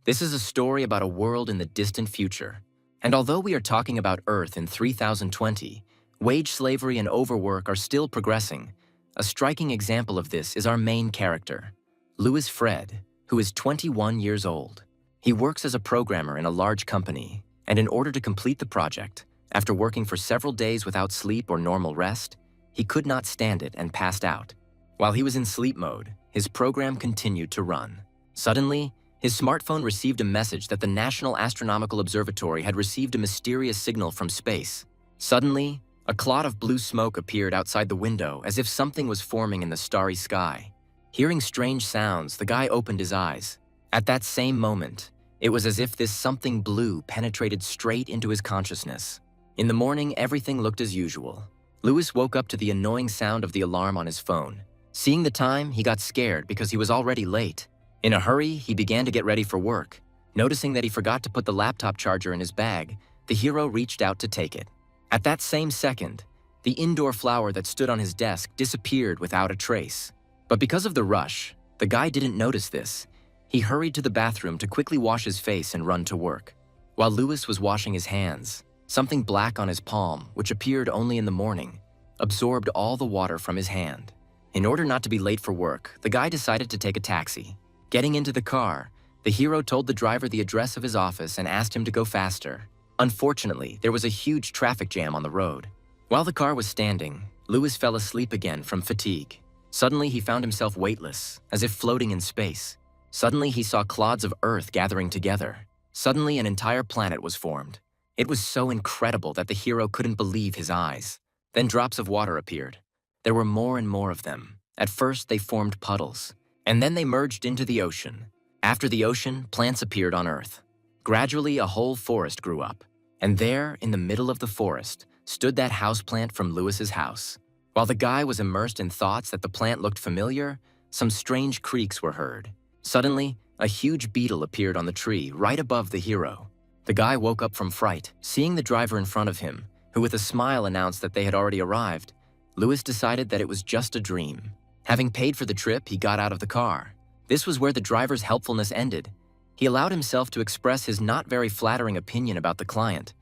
This is a story about a world in the distant future. And although we are talking about Earth in 3020, wage slavery and overwork are still progressing. A striking example of this is our main character, Louis Fred, who is 21 years old. He works as a programmer in a large company, and in order to complete the project, after working for several days without sleep or normal rest, he could not stand it and passed out. While he was in sleep mode, his program continued to run. Suddenly, his smartphone received a message that the National Astronomical Observatory had received a mysterious signal from space. Suddenly, a cloud of blue smoke appeared outside the window as if something was forming in the starry sky. Hearing strange sounds, the guy opened his eyes. At that same moment, it was as if this something blue penetrated straight into his consciousness. In the morning, everything looked as usual. Louis woke up to the annoying sound of the alarm on his phone. Seeing the time, he got scared because he was already late. In a hurry, he began to get ready for work. Noticing that he forgot to put the laptop charger in his bag, the hero reached out to take it. At that same second, the indoor flower that stood on his desk disappeared without a trace. But because of the rush, the guy didn't notice this. He hurried to the bathroom to quickly wash his face and run to work. While Louis was washing his hands, something black on his palm, which appeared only in the morning, absorbed all the water from his hand. In order not to be late for work, the guy decided to take a taxi. Getting into the car, the hero told the driver the address of his office and asked him to go faster. Unfortunately, there was a huge traffic jam on the road. While the car was standing, Louis fell asleep again from fatigue. Suddenly, he found himself weightless, as if floating in space. Suddenly, he saw clods of earth gathering together. Suddenly, an entire planet was formed. It was so incredible that the hero couldn't believe his eyes. Then drops of water appeared. There were more and more of them. At first, they formed puddles, and then they merged into the ocean. After the ocean, plants appeared on Earth. Gradually, a whole forest grew up. And there, in the middle of the forest, stood that houseplant from Louis's house. While the guy was immersed in thoughts that the plant looked familiar, some strange creaks were heard. Suddenly, a huge beetle appeared on the tree right above the hero. The guy woke up from fright, seeing the driver in front of him, who with a smile announced that they had already arrived. Louis decided that it was just a dream. Having paid for the trip, he got out of the car. This was where the driver's helpfulness ended. He allowed himself to express his not very flattering opinion about the client.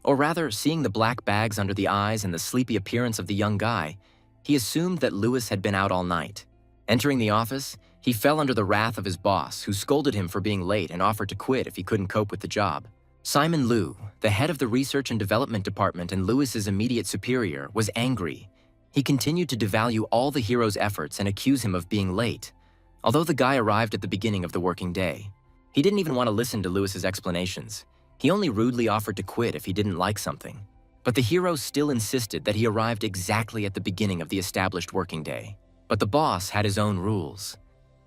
Or rather, seeing the black bags under the eyes and the sleepy appearance of the young guy, he assumed that Louis had been out all night. Entering the office, he fell under the wrath of his boss, who scolded him for being late and offered to quit if he couldn't cope with the job. Simon Liu, the head of the research and development department and Louis's immediate superior, was angry. He continued to devalue all the hero's efforts and accuse him of being late. Although the guy arrived at the beginning of the working day, he didn't even want to listen to Louis's explanations. He only rudely offered to quit if he didn't like something. But the hero still insisted that he arrived exactly at the beginning of the established working day. But the boss had his own rules.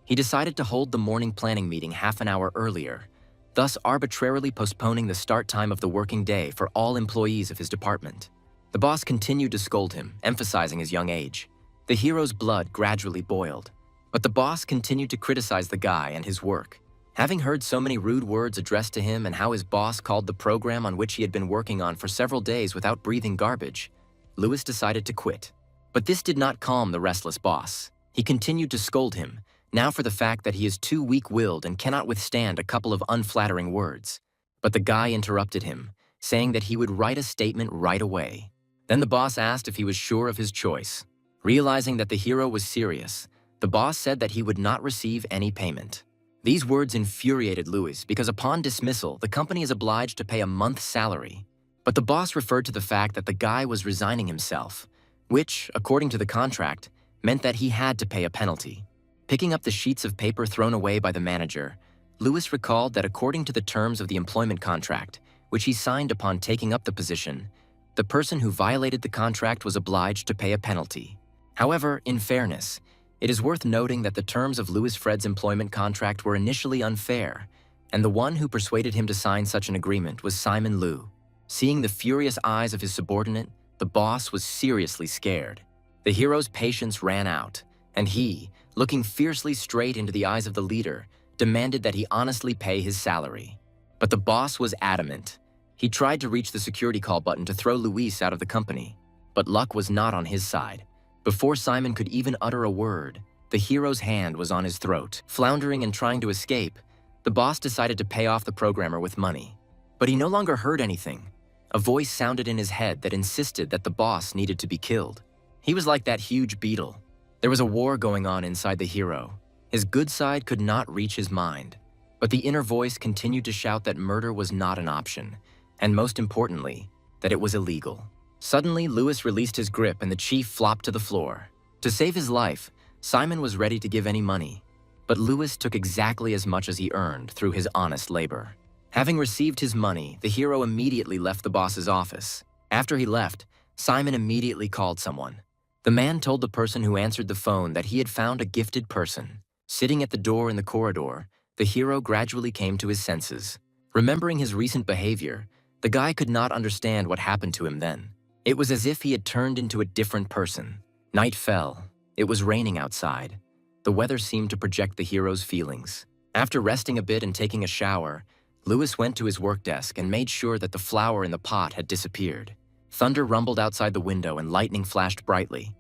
He decided to hold the morning planning meeting half an hour earlier, thus arbitrarily postponing the start time of the working day for all employees of his department. The boss continued to scold him, emphasizing his young age. The hero's blood gradually boiled. But the boss continued to criticize the guy and his work. Having heard so many rude words addressed to him and how his boss called the program on which he had been working on for several days without breathing garbage, Louis decided to quit. But this did not calm the restless boss. He continued to scold him, now for the fact that he is too weak-willed and cannot withstand a couple of unflattering words. But the guy interrupted him, saying that he would write a statement right away. Then the boss asked if he was sure of his choice. Realizing that the hero was serious, the boss said that he would not receive any payment. These words infuriated Louis because upon dismissal, the company is obliged to pay a month's salary. But the boss referred to the fact that the guy was resigning himself, which, according to the contract, meant that he had to pay a penalty. Picking up the sheets of paper thrown away by the manager, Louis recalled that according to the terms of the employment contract, which he signed upon taking up the position, the person who violated the contract was obliged to pay a penalty. However, in fairness, it is worth noting that the terms of Louis Fred's employment contract were initially unfair, and the one who persuaded him to sign such an agreement was Simon Liu. Seeing the furious eyes of his subordinate, the boss was seriously scared. The hero's patience ran out, and he, looking fiercely straight into the eyes of the leader, demanded that he honestly pay his salary. But the boss was adamant. He tried to reach the security call button to throw Luis out of the company, but luck was not on his side. Before Simon could even utter a word, the hero's hand was on his throat. Floundering and trying to escape, The boss decided to pay off the programmer with money. But he no longer heard anything. A voice sounded in his head that insisted that the boss needed to be killed. He was like that huge beetle. There was a war going on inside the hero. His good side could not reach his mind. But the inner voice continued to shout that murder was not an option, and most importantly, that it was illegal. Suddenly, Lewis released his grip and the chief flopped to the floor. To save his life, Simon was ready to give any money. But Lewis took exactly as much as he earned through his honest labor. Having received his money, the hero immediately left the boss's office. After he left, Simon immediately called someone. The man told the person who answered the phone that he had found a gifted person. Sitting at the door in the corridor, the hero gradually came to his senses. Remembering his recent behavior, the guy could not understand what happened to him then. It was as if he had turned into a different person. Night fell. It was raining outside. The weather seemed to project the hero's feelings. After resting a bit and taking a shower, Lewis went to his work desk and made sure that the flour in the pot had disappeared. Thunder rumbled outside the window and lightning flashed brightly.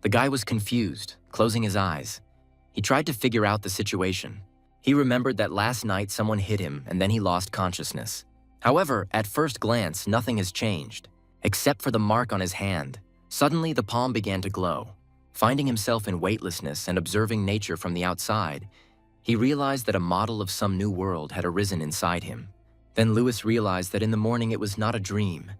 The guy was confused, closing his eyes. He tried to figure out the situation. He remembered that last night someone hit him and then he lost consciousness. However, at first glance, nothing has changed, except for the mark on his hand. Suddenly, the palm began to glow. Finding himself in weightlessness and observing nature from the outside, he realized that a model of some new world had arisen inside him. Then Lewis realized that in the morning it was not a dream,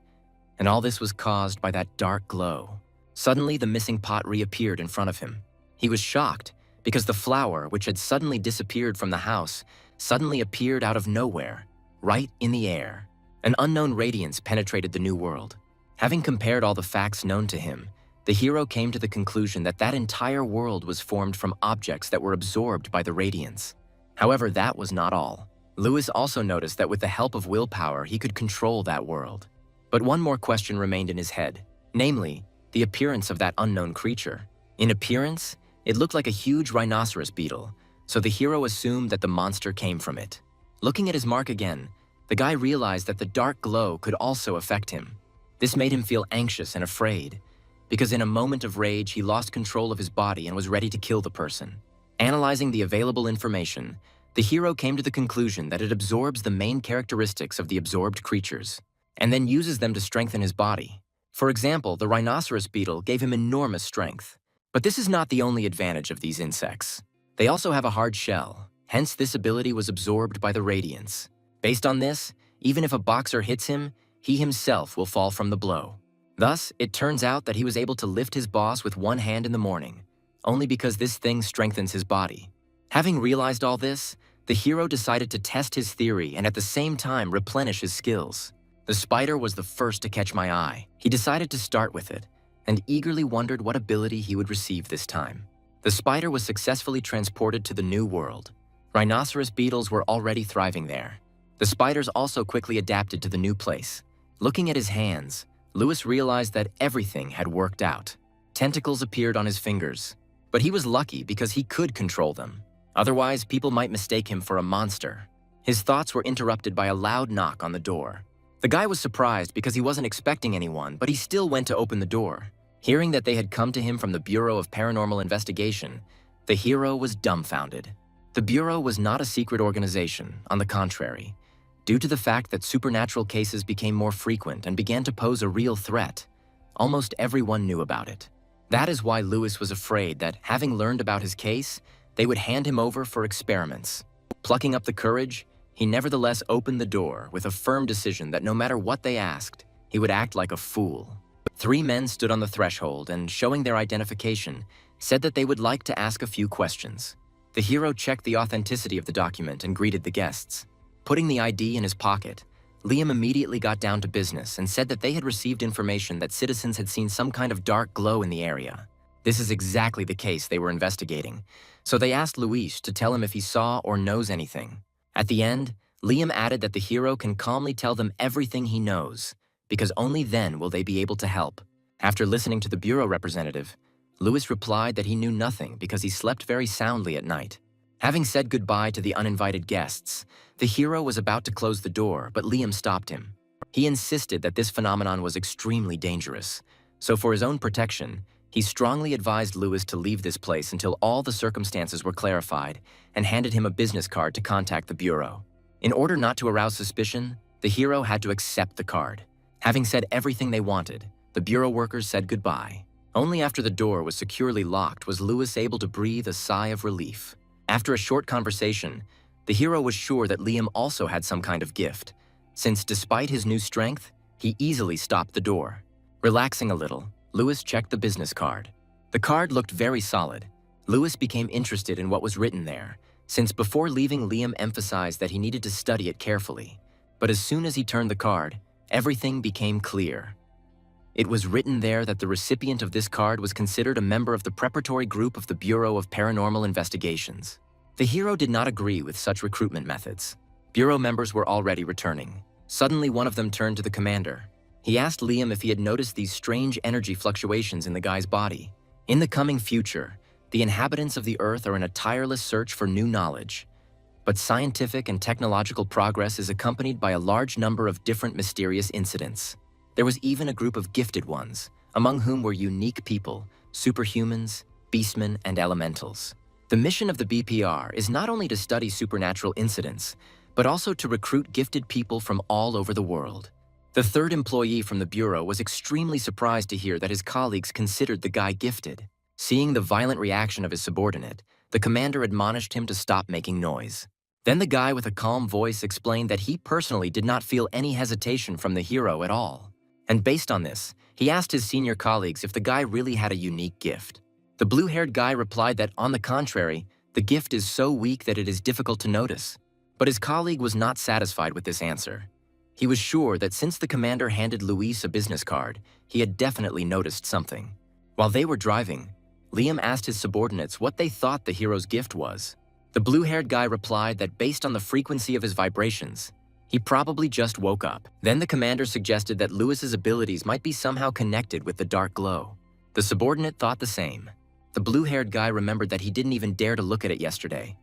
and all this was caused by that dark glow. Suddenly, the missing pot reappeared in front of him. He was shocked because the flower, which had suddenly disappeared from the house, suddenly appeared out of nowhere, right in the air. An unknown radiance penetrated the new world. Having compared all the facts known to him, the hero came to the conclusion that that entire world was formed from objects that were absorbed by the radiance. However, that was not all. Lewis also noticed that with the help of willpower, he could control that world. But one more question remained in his head, namely, the appearance of that unknown creature. In appearance, it looked like a huge rhinoceros beetle, so the hero assumed that the monster came from it. Looking at his mark again, the guy realized that the dark glow could also affect him. This made him feel anxious and afraid, because in a moment of rage, he lost control of his body and was ready to kill the person. Analyzing the available information, the hero came to the conclusion that it absorbs the main characteristics of the absorbed creatures, and then uses them to strengthen his body. For example, the rhinoceros beetle gave him enormous strength. But this is not the only advantage of these insects. They also have a hard shell, hence this ability was absorbed by the radiance. Based on this, even if a boxer hits him, he himself will fall from the blow. Thus, it turns out that he was able to lift his boss with one hand in the morning, only because this thing strengthens his body. Having realized all this, the hero decided to test his theory and at the same time replenish his skills. The spider was the first to catch my eye. He decided to start with it, and eagerly wondered what ability he would receive this time. The spider was successfully transported to the new world. Rhinoceros beetles were already thriving there. The spiders also quickly adapted to the new place. Looking at his hands, Lewis realized that everything had worked out. Tentacles appeared on his fingers, but he was lucky because he could control them. Otherwise, people might mistake him for a monster. His thoughts were interrupted by a loud knock on the door. The guy was surprised because he wasn't expecting anyone, but he still went to open the door. Hearing that they had come to him from the Bureau of Paranormal Investigation, the hero was dumbfounded. The Bureau was not a secret organization, on the contrary. Due to the fact that supernatural cases became more frequent and began to pose a real threat, almost everyone knew about it. That is why Lewis was afraid that, having learned about his case, they would hand him over for experiments. Plucking up the courage, he nevertheless opened the door with a firm decision that no matter what they asked, he would act like a fool. 3 men stood on the threshold and, showing their identification, said that they would like to ask a few questions. The hero checked the authenticity of the document and greeted the guests. Putting the ID in his pocket, Liam immediately got down to business and said that they had received information that citizens had seen some kind of dark glow in the area. This is exactly the case they were investigating, so they asked Luis to tell him if he saw or knows anything. At the end, Liam added that the hero can calmly tell them everything he knows, because only then will they be able to help. After listening to the bureau representative, Lewis replied that he knew nothing because he slept very soundly at night. Having said goodbye to the uninvited guests, the hero was about to close the door, but Liam stopped him. He insisted that this phenomenon was extremely dangerous, so for his own protection, He strongly advised Louis to leave this place until all the circumstances were clarified and handed him a business card to contact the bureau. In order not to arouse suspicion, the hero had to accept the card. Having said everything they wanted, the bureau workers said goodbye. Only after the door was securely locked was Louis able to breathe a sigh of relief. After a short conversation, the hero was sure that Liam also had some kind of gift, since despite his new strength, he easily stopped the door. Relaxing a little, Louis checked the business card. The card looked very solid. Louis became interested in what was written there, since before leaving Liam emphasized that he needed to study it carefully. But as soon as he turned the card, everything became clear. It was written there that the recipient of this card was considered a member of the preparatory group of the Bureau of Paranormal Investigations. The hero did not agree with such recruitment methods. Bureau members were already returning. Suddenly, one of them turned to the commander. He asked Liam if he had noticed these strange energy fluctuations in the guy's body. In the coming future, the inhabitants of the Earth are in a tireless search for new knowledge. But scientific and technological progress is accompanied by a large number of different mysterious incidents. There was even a group of gifted ones, among whom were unique people, superhumans, beastmen, and elementals. The mission of the BPR is not only to study supernatural incidents, but also to recruit gifted people from all over the world. The third employee from the Bureau was extremely surprised to hear that his colleagues considered the guy gifted. Seeing the violent reaction of his subordinate, the commander admonished him to stop making noise. Then the guy with a calm voice explained that he personally did not feel any hesitation from the hero at all. And based on this, he asked his senior colleagues if the guy really had a unique gift. The blue-haired guy replied that, on the contrary, the gift is so weak that it is difficult to notice. But his colleague was not satisfied with this answer. He was sure that since the commander handed Luis a business card, he had definitely noticed something. While they were driving, Liam asked his subordinates what they thought the hero's gift was. The blue-haired guy replied that based on the frequency of his vibrations, he probably just woke up. Then the commander suggested that Luis's abilities might be somehow connected with the dark glow. The subordinate thought the same. The blue-haired guy remembered that he didn't even dare to look at it yesterday,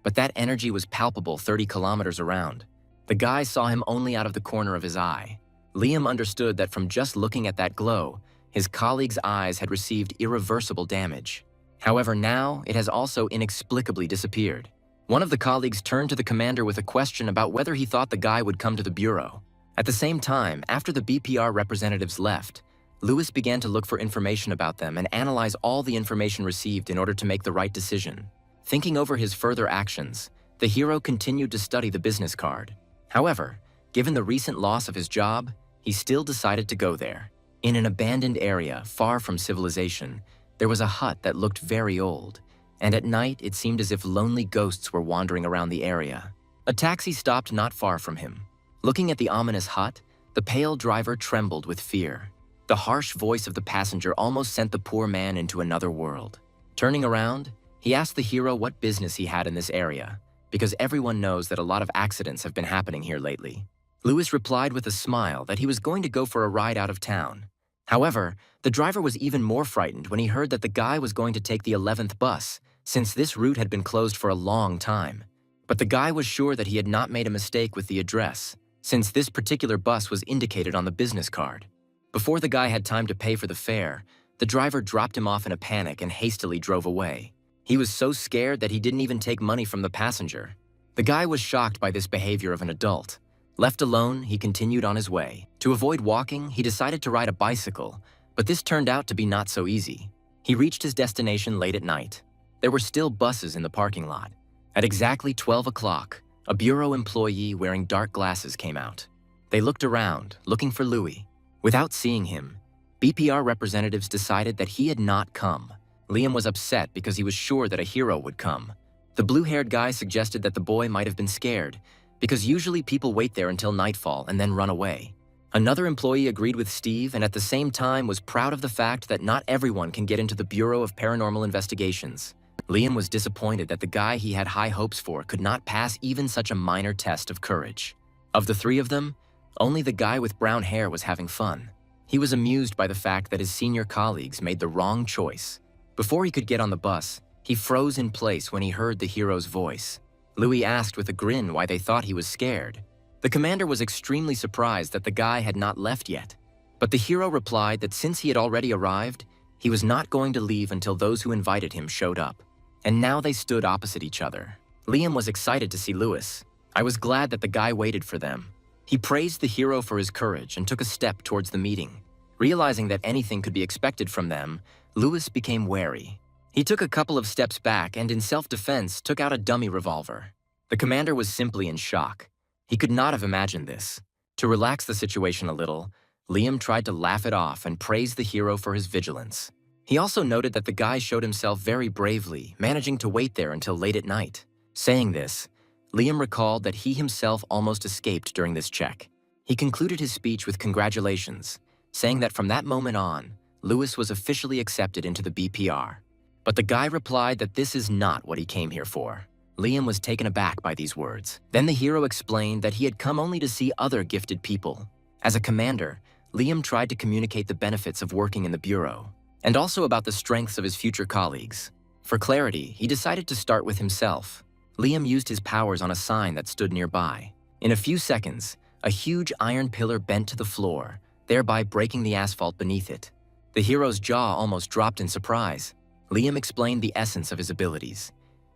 but that energy was palpable 30 kilometers around. The guy saw him only out of the corner of his eye. Liam understood that from just looking at that glow, his colleague's eyes had received irreversible damage. However, now it has also inexplicably disappeared. One of the colleagues turned to the commander with a question about whether he thought the guy would come to the bureau. At the same time, after the BPR representatives left, Louis began to look for information about them and analyze all the information received in order to make the right decision. Thinking over his further actions, the hero continued to study the business card. However, given the recent loss of his job, he still decided to go there. In an abandoned area far from civilization, there was a hut that looked very old, and at night it seemed as if lonely ghosts were wandering around the area. A taxi stopped not far from him. Looking at the ominous hut, the pale driver trembled with fear. The harsh voice of the passenger almost sent the poor man into another world. Turning around, he asked the hero what business he had in this area, because everyone knows that a lot of accidents have been happening here lately. Louis replied with a smile that he was going to go for a ride out of town. However, the driver was even more frightened when he heard that the guy was going to take the 11th bus, since this route had been closed for a long time. But the guy was sure that he had not made a mistake with the address, since this particular bus was indicated on the business card. Before the guy had time to pay for the fare, the driver dropped him off in a panic and hastily drove away. He was so scared that he didn't even take money from the passenger. The guy was shocked by this behavior of an adult. Left alone, he continued on his way. To avoid walking, he decided to ride a bicycle, but this turned out to be not so easy. He reached his destination late at night. There were still buses in the parking lot. At exactly 12 o'clock, a bureau employee wearing dark glasses came out. They looked around, looking for Louis. Without seeing him, BPR representatives decided that he had not come. Liam was upset because he was sure that a hero would come. The blue-haired guy suggested that the boy might have been scared, because usually people wait there until nightfall and then run away. Another employee agreed with Steve and at the same time was proud of the fact that not everyone can get into the Bureau of Paranormal Investigations. Liam was disappointed that the guy he had high hopes for could not pass even such a minor test of courage. Of the three of them, only the guy with brown hair was having fun. He was amused by the fact that his senior colleagues made the wrong choice. Before he could get on the bus, he froze in place when he heard the hero's voice. Louis asked with a grin why they thought he was scared. The commander was extremely surprised that the guy had not left yet. But the hero replied that since he had already arrived, He was not going to leave until those who invited him showed up. And now they stood opposite each other. Liam was excited to see Lewis. I was glad that the guy waited for them. He praised the hero for his courage and took a step towards the meeting. Realizing that anything could be expected from them, Lewis became wary. He took a couple of steps back and, in self-defense, took out a dummy revolver. The commander was simply in shock. He could not have imagined this. To relax the situation a little, Liam tried to laugh it off and praise the hero for his vigilance. He also noted that the guy showed himself very bravely, managing to wait there until late at night. Saying this, Liam recalled that he himself almost escaped during this check. He concluded his speech with congratulations, saying that from that moment on, Lewis was officially accepted into the BPR. But the guy replied that this is not what he came here for. Liam was taken aback by these words. Then the hero explained that he had come only to see other gifted people. As a commander, Liam tried to communicate the benefits of working in the Bureau, and also about the strengths of his future colleagues. For clarity, he decided to start with himself. Liam used his powers on a sign that stood nearby. In a few seconds, a huge iron pillar bent to the floor, thereby breaking the asphalt beneath it. The hero's jaw almost dropped in surprise. Liam explained the essence of his abilities.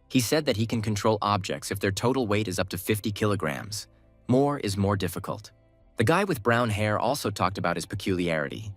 He said that he can control objects if their total weight is up to 50 kilograms. More is more difficult. The guy with brown hair also talked about his peculiarity.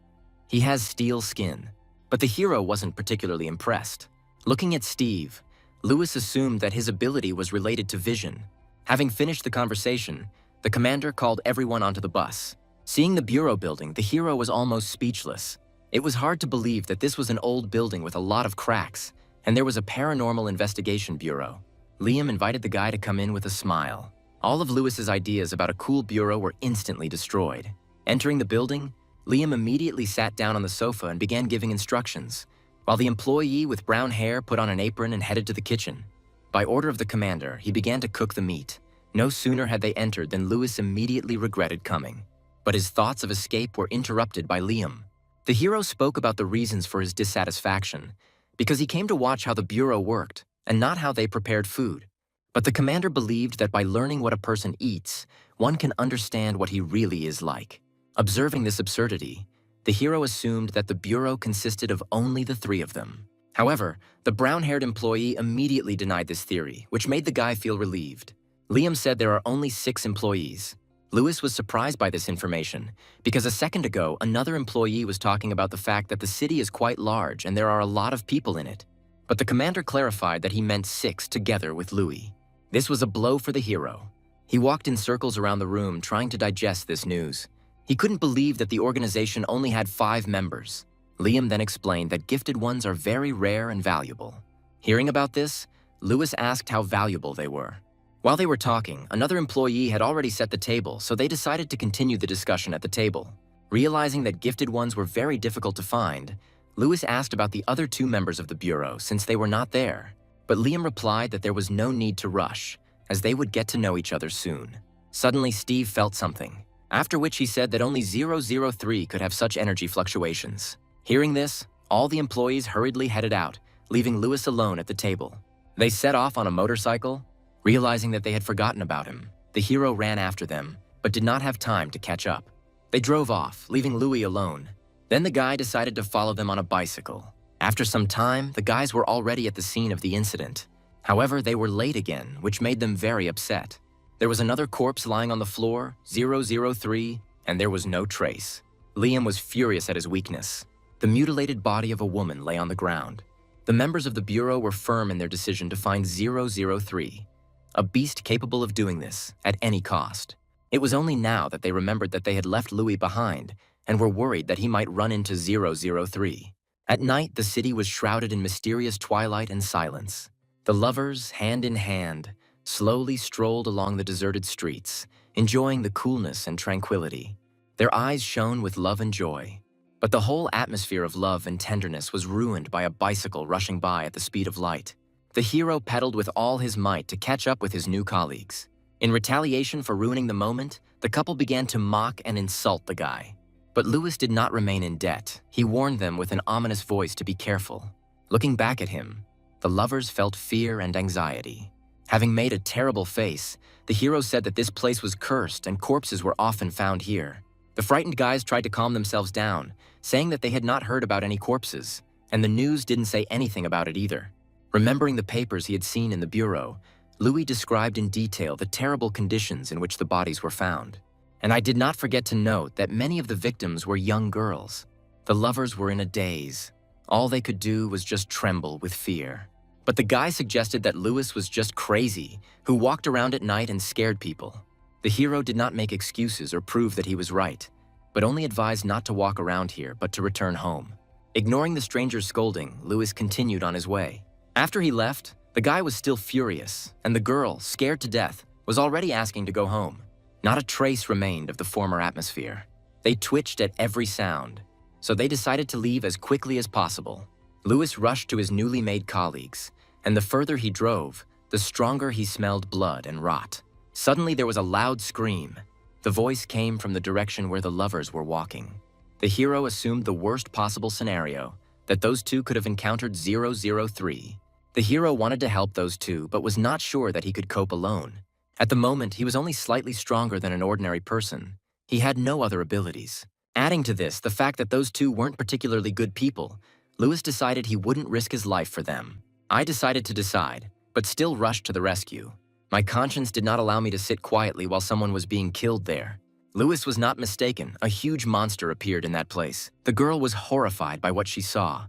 He has steel skin, but the hero wasn't particularly impressed. Looking at Steve, Lewis assumed that his ability was related to vision. Having finished the conversation, the commander called everyone onto the bus. Seeing the Bureau building, the hero was almost speechless. It was hard to believe that this was an old building with a lot of cracks, and there was a paranormal investigation bureau. Liam invited the guy to come in with a smile. All of Lewis's ideas about a cool bureau were instantly destroyed. Entering the building, Liam immediately sat down on the sofa and began giving instructions, while the employee with brown hair put on an apron and headed to the kitchen. By order of the commander, he began to cook the meat. No sooner had they entered than Lewis immediately regretted coming. But his thoughts of escape were interrupted by Liam. The hero spoke about the reasons for his dissatisfaction, because he came to watch how the Bureau worked and not how they prepared food. But the commander believed that by learning what a person eats, one can understand what he really is like. Observing this absurdity, the hero assumed that the Bureau consisted of only the three of them. However, the brown-haired employee immediately denied this theory, which made the guy feel relieved. Liam said there are only 6 employees. Lewis was surprised by this information, because a second ago, another employee was talking about the fact that the city is quite large and there are a lot of people in it. But the commander clarified that he meant 6 together with Louis. This was a blow for the hero. He walked in circles around the room trying to digest this news. He couldn't believe that the organization only had 5 members. Liam then explained that gifted ones are very rare and valuable. Hearing about this, Lewis asked how valuable they were. While they were talking, another employee had already set the table, so they decided to continue the discussion at the table. Realizing that gifted ones were very difficult to find, Lewis asked about the other 2 members of the Bureau since they were not there. But Liam replied that there was no need to rush, as they would get to know each other soon. Suddenly, Steve felt something, after which he said that only 003 could have such energy fluctuations. Hearing this, all the employees hurriedly headed out, leaving Lewis alone at the table. They set off on a motorcycle. Realizing that they had forgotten about him, the hero ran after them, but did not have time to catch up. They drove off, leaving Louis alone. Then the guy decided to follow them on a bicycle. After some time, the guys were already at the scene of the incident. However, they were late again, which made them very upset. There was another corpse lying on the floor, 003, and there was no trace. Liam was furious at his weakness. The mutilated body of a woman lay on the ground. The members of the Bureau were firm in their decision to find 003. A beast capable of doing this at any cost. It was only now that they remembered that they had left Louis behind and were worried that he might run into 003. At night, the city was shrouded in mysterious twilight and silence. The lovers, hand in hand, slowly strolled along the deserted streets, enjoying the coolness and tranquility. Their eyes shone with love and joy. But the whole atmosphere of love and tenderness was ruined by a bicycle rushing by at the speed of light. The hero pedaled with all his might to catch up with his new colleagues. In retaliation for ruining the moment, the couple began to mock and insult the guy. But Lewis did not remain in debt. He warned them with an ominous voice to be careful. Looking back at him, the lovers felt fear and anxiety. Having made a terrible face, the hero said that this place was cursed and corpses were often found here. The frightened guys tried to calm themselves down, saying that they had not heard about any corpses. and the news didn't say anything about it either. Remembering the papers he had seen in the bureau, Louis described in detail the terrible conditions in which the bodies were found. And I did not forget to note that many of the victims were young girls. The lovers were in a daze. All they could do was just tremble with fear. But the guy suggested that Louis was just crazy, who walked around at night and scared people. The hero did not make excuses or prove that he was right, but only advised not to walk around here but to return home. Ignoring the stranger's scolding, Louis continued on his way. After he left, the guy was still furious, and the girl, scared to death, was already asking to go home. Not a trace remained of the former atmosphere. They twitched at every sound, so they decided to leave as quickly as possible. Louis rushed to his newly made colleagues, and the further he drove, the stronger he smelled blood and rot. Suddenly there was a loud scream. The voice came from the direction where the lovers were walking. The hero assumed the worst possible scenario, that those two could have encountered 003. The hero wanted to help those two, but was not sure that he could cope alone. At the moment, he was only slightly stronger than an ordinary person. He had no other abilities. Adding to this, the fact that those two weren't particularly good people, Louis decided he wouldn't risk his life for them. I decided to decide, but still rushed to the rescue. My conscience did not allow me to sit quietly while someone was being killed there. Louis was not mistaken. A huge monster appeared in that place. The girl was horrified by what she saw.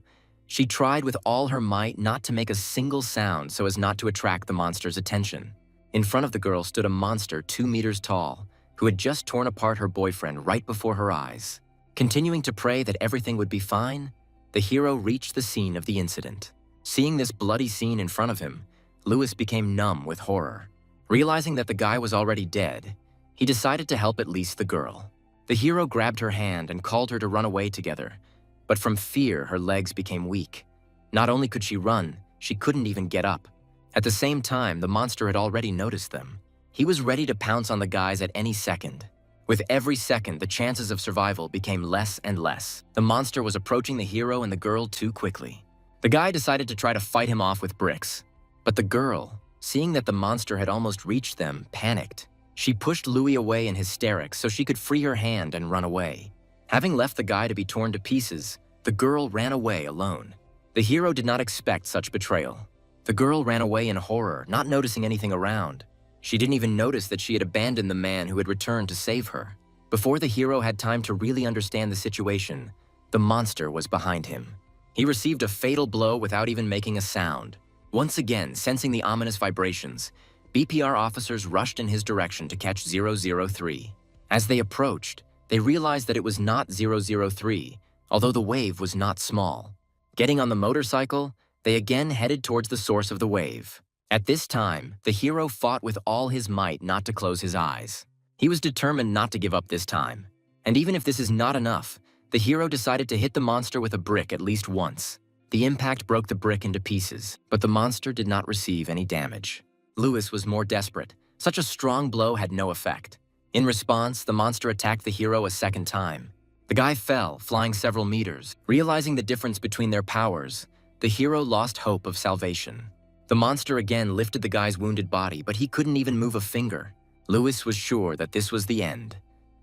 She tried with all her might not to make a single sound so as not to attract the monster's attention. In front of the girl stood a monster 2 meters tall, who had just torn apart her boyfriend right before her eyes. Continuing to pray that everything would be fine, the hero reached the scene of the incident. Seeing this bloody scene in front of him, Louis became numb with horror. Realizing that the guy was already dead, he decided to help at least the girl. The hero grabbed her hand and called her to run away together, but from fear her legs became weak. Not only could she run, she couldn't even get up. At the same time, the monster had already noticed them. He was ready to pounce on the guys at any second. With every second, the chances of survival became less and less. The monster was approaching the hero and the girl too quickly. The guy decided to try to fight him off with bricks, but the girl, seeing that the monster had almost reached them, panicked. She pushed Louis away in hysterics so she could free her hand and run away. Having left the guy to be torn to pieces, the girl ran away alone. The hero did not expect such betrayal. The girl ran away in horror, not noticing anything around. She didn't even notice that she had abandoned the man who had returned to save her. Before the hero had time to really understand the situation, the monster was behind him. He received a fatal blow without even making a sound. Once again, sensing the ominous vibrations, BPR officers rushed in his direction to catch 003. As they approached, they realized that it was not 003, although the wave was not small. Getting on the motorcycle, they again headed towards the source of the wave. At this time, the hero fought with all his might not to close his eyes. He was determined not to give up this time. And even if this is not enough, the hero decided to hit the monster with a brick at least once. The impact broke the brick into pieces, but the monster did not receive any damage. Louis was more desperate. Such a strong blow had no effect. In response, the monster attacked the hero a second time. The guy fell, flying several meters. Realizing the difference between their powers, the hero lost hope of salvation. The monster again lifted the guy's wounded body, but he couldn't even move a finger. Louis was sure that this was the end.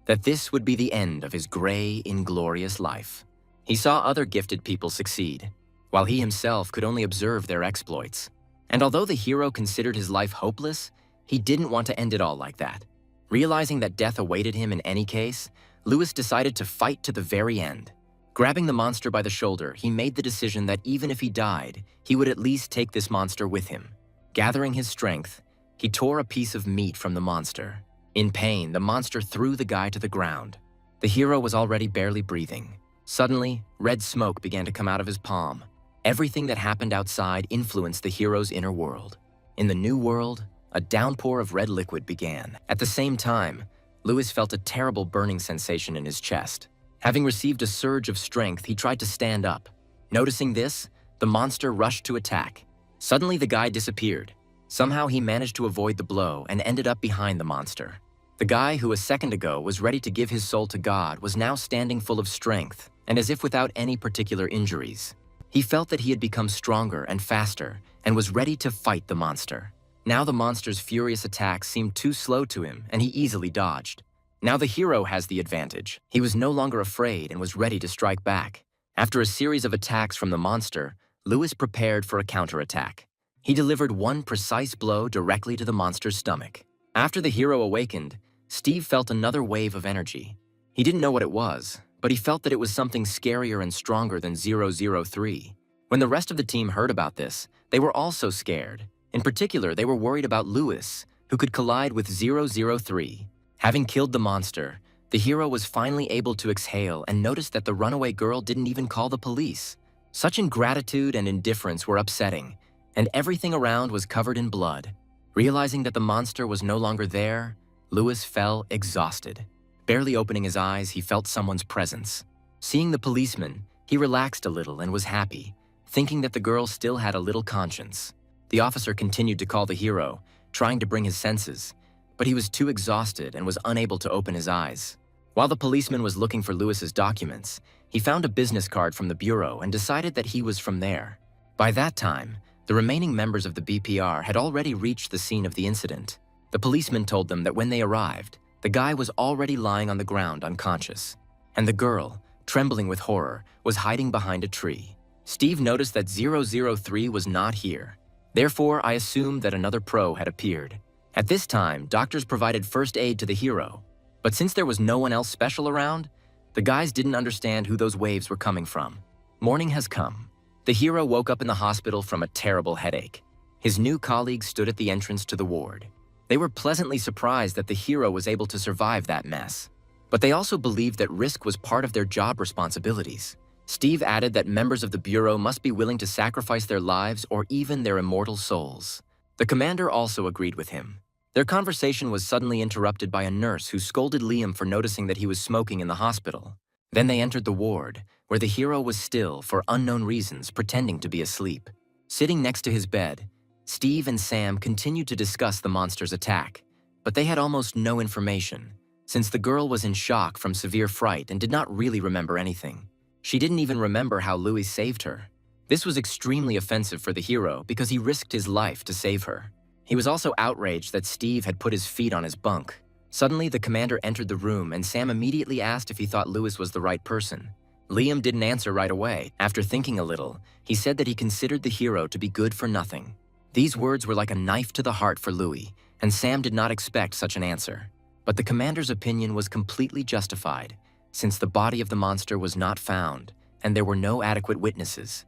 That this would be the end of his gray, inglorious life. He saw other gifted people succeed, while he himself could only observe their exploits. And although the hero considered his life hopeless, he didn't want to end it all like that. Realizing that death awaited him in any case, Louis decided to fight to the very end. Grabbing the monster by the shoulder, he made the decision that even if he died, he would at least take this monster with him. Gathering his strength, he tore a piece of meat from the monster. In pain, the monster threw the guy to the ground. The hero was already barely breathing. Suddenly, red smoke began to come out of his palm. Everything that happened outside influenced the hero's inner world. In the new world, a downpour of red liquid began. At the same time, Louis felt a terrible burning sensation in his chest. Having received a surge of strength, he tried to stand up. Noticing this, the monster rushed to attack. Suddenly, the guy disappeared. Somehow, he managed to avoid the blow and ended up behind the monster. The guy who a second ago was ready to give his soul to God was now standing full of strength and as if without any particular injuries. He felt that he had become stronger and faster and was ready to fight the monster. Now the monster's furious attacks seemed too slow to him and he easily dodged. Now the hero has the advantage. He was no longer afraid and was ready to strike back. After a series of attacks from the monster, Lewis prepared for a counterattack. He delivered one precise blow directly to the monster's stomach. After the hero awakened, Steve felt another wave of energy. He didn't know what it was, but he felt that it was something scarier and stronger than 003. When the rest of the team heard about this, they were also scared. In particular, they were worried about Lewis, who could collide with 003. Having killed the monster, the hero was finally able to exhale and noticed that the runaway girl didn't even call the police. Such ingratitude and indifference were upsetting, and everything around was covered in blood. Realizing that the monster was no longer there, Lewis fell exhausted. Barely opening his eyes, he felt someone's presence. Seeing the policeman, he relaxed a little and was happy, thinking that the girl still had a little conscience. The officer continued to call the hero, trying to bring his senses, but he was too exhausted and was unable to open his eyes. While the policeman was looking for Lewis's documents, he found a business card from the bureau and decided that he was from there. By that time, the remaining members of the BPR had already reached the scene of the incident. The policeman told them that when they arrived, the guy was already lying on the ground unconscious, and the girl, trembling with horror, was hiding behind a tree. Steve noticed that 003 was not here. Therefore, I assumed that another pro had appeared. At this time, doctors provided first aid to the hero, but since there was no one else special around, the guys didn't understand who those waves were coming from. Morning has come. The hero woke up in the hospital from a terrible headache. His new colleagues stood at the entrance to the ward. They were pleasantly surprised that the hero was able to survive that mess, but they also believed that risk was part of their job responsibilities. Steve added that members of the bureau must be willing to sacrifice their lives or even their immortal souls. The commander also agreed with him. Their conversation was suddenly interrupted by a nurse who scolded Liam for noticing that he was smoking in the hospital. Then they entered the ward, where the hero was still, for unknown reasons, pretending to be asleep. Sitting next to his bed, Steve and Sam continued to discuss the monster's attack, but they had almost no information, since the girl was in shock from severe fright and did not really remember anything. She didn't even remember how Louis saved her. This was extremely offensive for the hero because he risked his life to save her. He was also outraged that Steve had put his feet on his bunk. Suddenly, the commander entered the room and Sam immediately asked if he thought Lewis was the right person. Liam didn't answer right away. After thinking a little, he said that he considered the hero to be good for nothing. These words were like a knife to the heart for Louis, and Sam did not expect such an answer. But the commander's opinion was completely justified, since the body of the monster was not found and there were no adequate witnesses.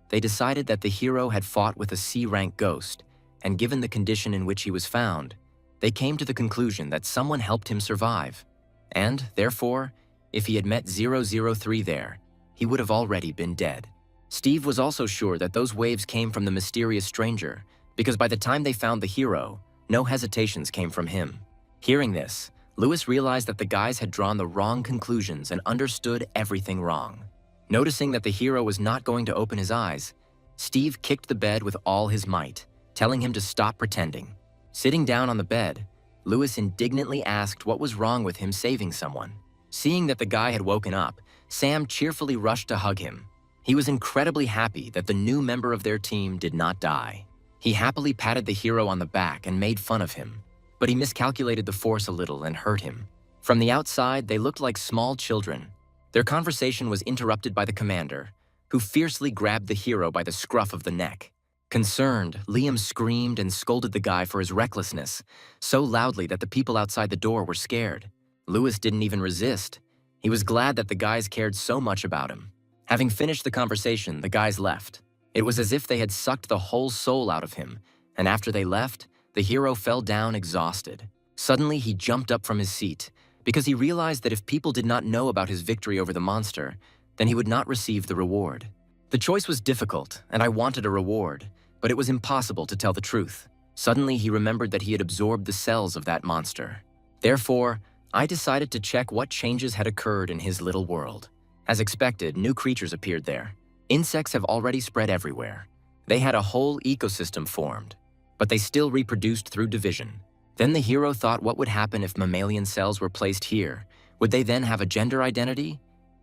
They decided that the hero had fought with a C-rank ghost, and given the condition in which he was found, they came to the conclusion that someone helped him survive. And, therefore, if he had met 003 there, he would have already been dead. Steve was also sure that those waves came from the mysterious stranger, because by the time they found the hero, no hesitations came from him. Hearing this, Lewis realized that the guys had drawn the wrong conclusions and understood everything wrong. Noticing that the hero was not going to open his eyes, Steve kicked the bed with all his might, telling him to stop pretending. Sitting down on the bed, Lewis indignantly asked what was wrong with him saving someone. Seeing that the guy had woken up, Sam cheerfully rushed to hug him. He was incredibly happy that the new member of their team did not die. He happily patted the hero on the back and made fun of him, but he miscalculated the force a little and hurt him. From the outside, they looked like small children. Their conversation was interrupted by the commander, who fiercely grabbed the hero by the scruff of the neck. Concerned, Liam screamed and scolded the guy for his recklessness, so loudly that the people outside the door were scared. Lewis didn't even resist. He was glad that the guys cared so much about him. Having finished the conversation, the guys left. It was as if they had sucked the whole soul out of him, and after they left, the hero fell down exhausted. Suddenly, he jumped up from his seat, because he realized that if people did not know about his victory over the monster, then he would not receive the reward. The choice was difficult, and I wanted a reward, but it was impossible to tell the truth. Suddenly, he remembered that he had absorbed the cells of that monster. Therefore, I decided to check what changes had occurred in his little world. As expected, new creatures appeared there. Insects have already spread everywhere. They had a whole ecosystem formed, but they still reproduced through division. Then the hero thought, what would happen if mammalian cells were placed here? Would they then have a gender identity?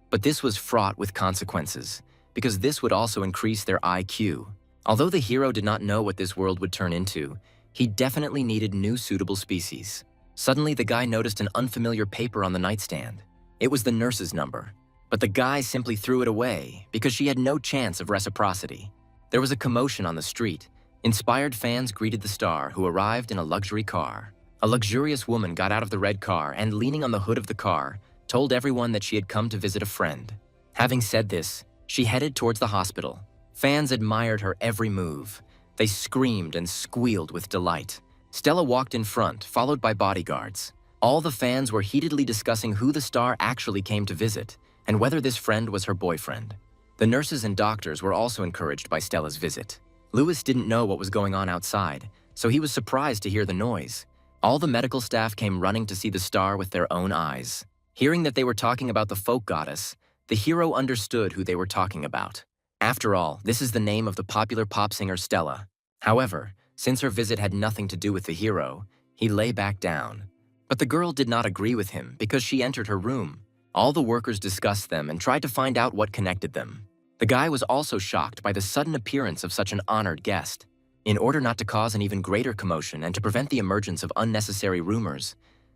But this was fraught with consequences, because this would also increase their IQ. Although the hero did not know what this world would turn into, he definitely needed new suitable species. Suddenly, the guy noticed an unfamiliar paper on the nightstand. It was the nurse's number. But the guy simply threw it away because she had no chance of reciprocity. There was a commotion on the street. Inspired fans greeted the star, who arrived in a luxury car. A luxurious woman got out of the red car and, leaning on the hood of the car, told everyone that she had come to visit a friend. Having said this, she headed towards the hospital. Fans admired her every move. They screamed and squealed with delight. Stella walked in front, followed by bodyguards. All the fans were heatedly discussing who the star actually came to visit and whether this friend was her boyfriend. The nurses and doctors were also encouraged by Stella's visit. Louis didn't know what was going on outside, so he was surprised to hear the noise. All the medical staff came running to see the star with their own eyes. Hearing that they were talking about the folk goddess, the hero understood who they were talking about. After all, this is the name of the popular pop singer Stella. However, since her visit had nothing to do with the hero, he lay back down. But the girl did not agree with him because she entered her room. All the workers discussed them and tried to find out what connected them. The guy was also shocked by the sudden appearance of such an honored guest. In order not to cause an even greater commotion and to prevent the emergence of unnecessary rumors,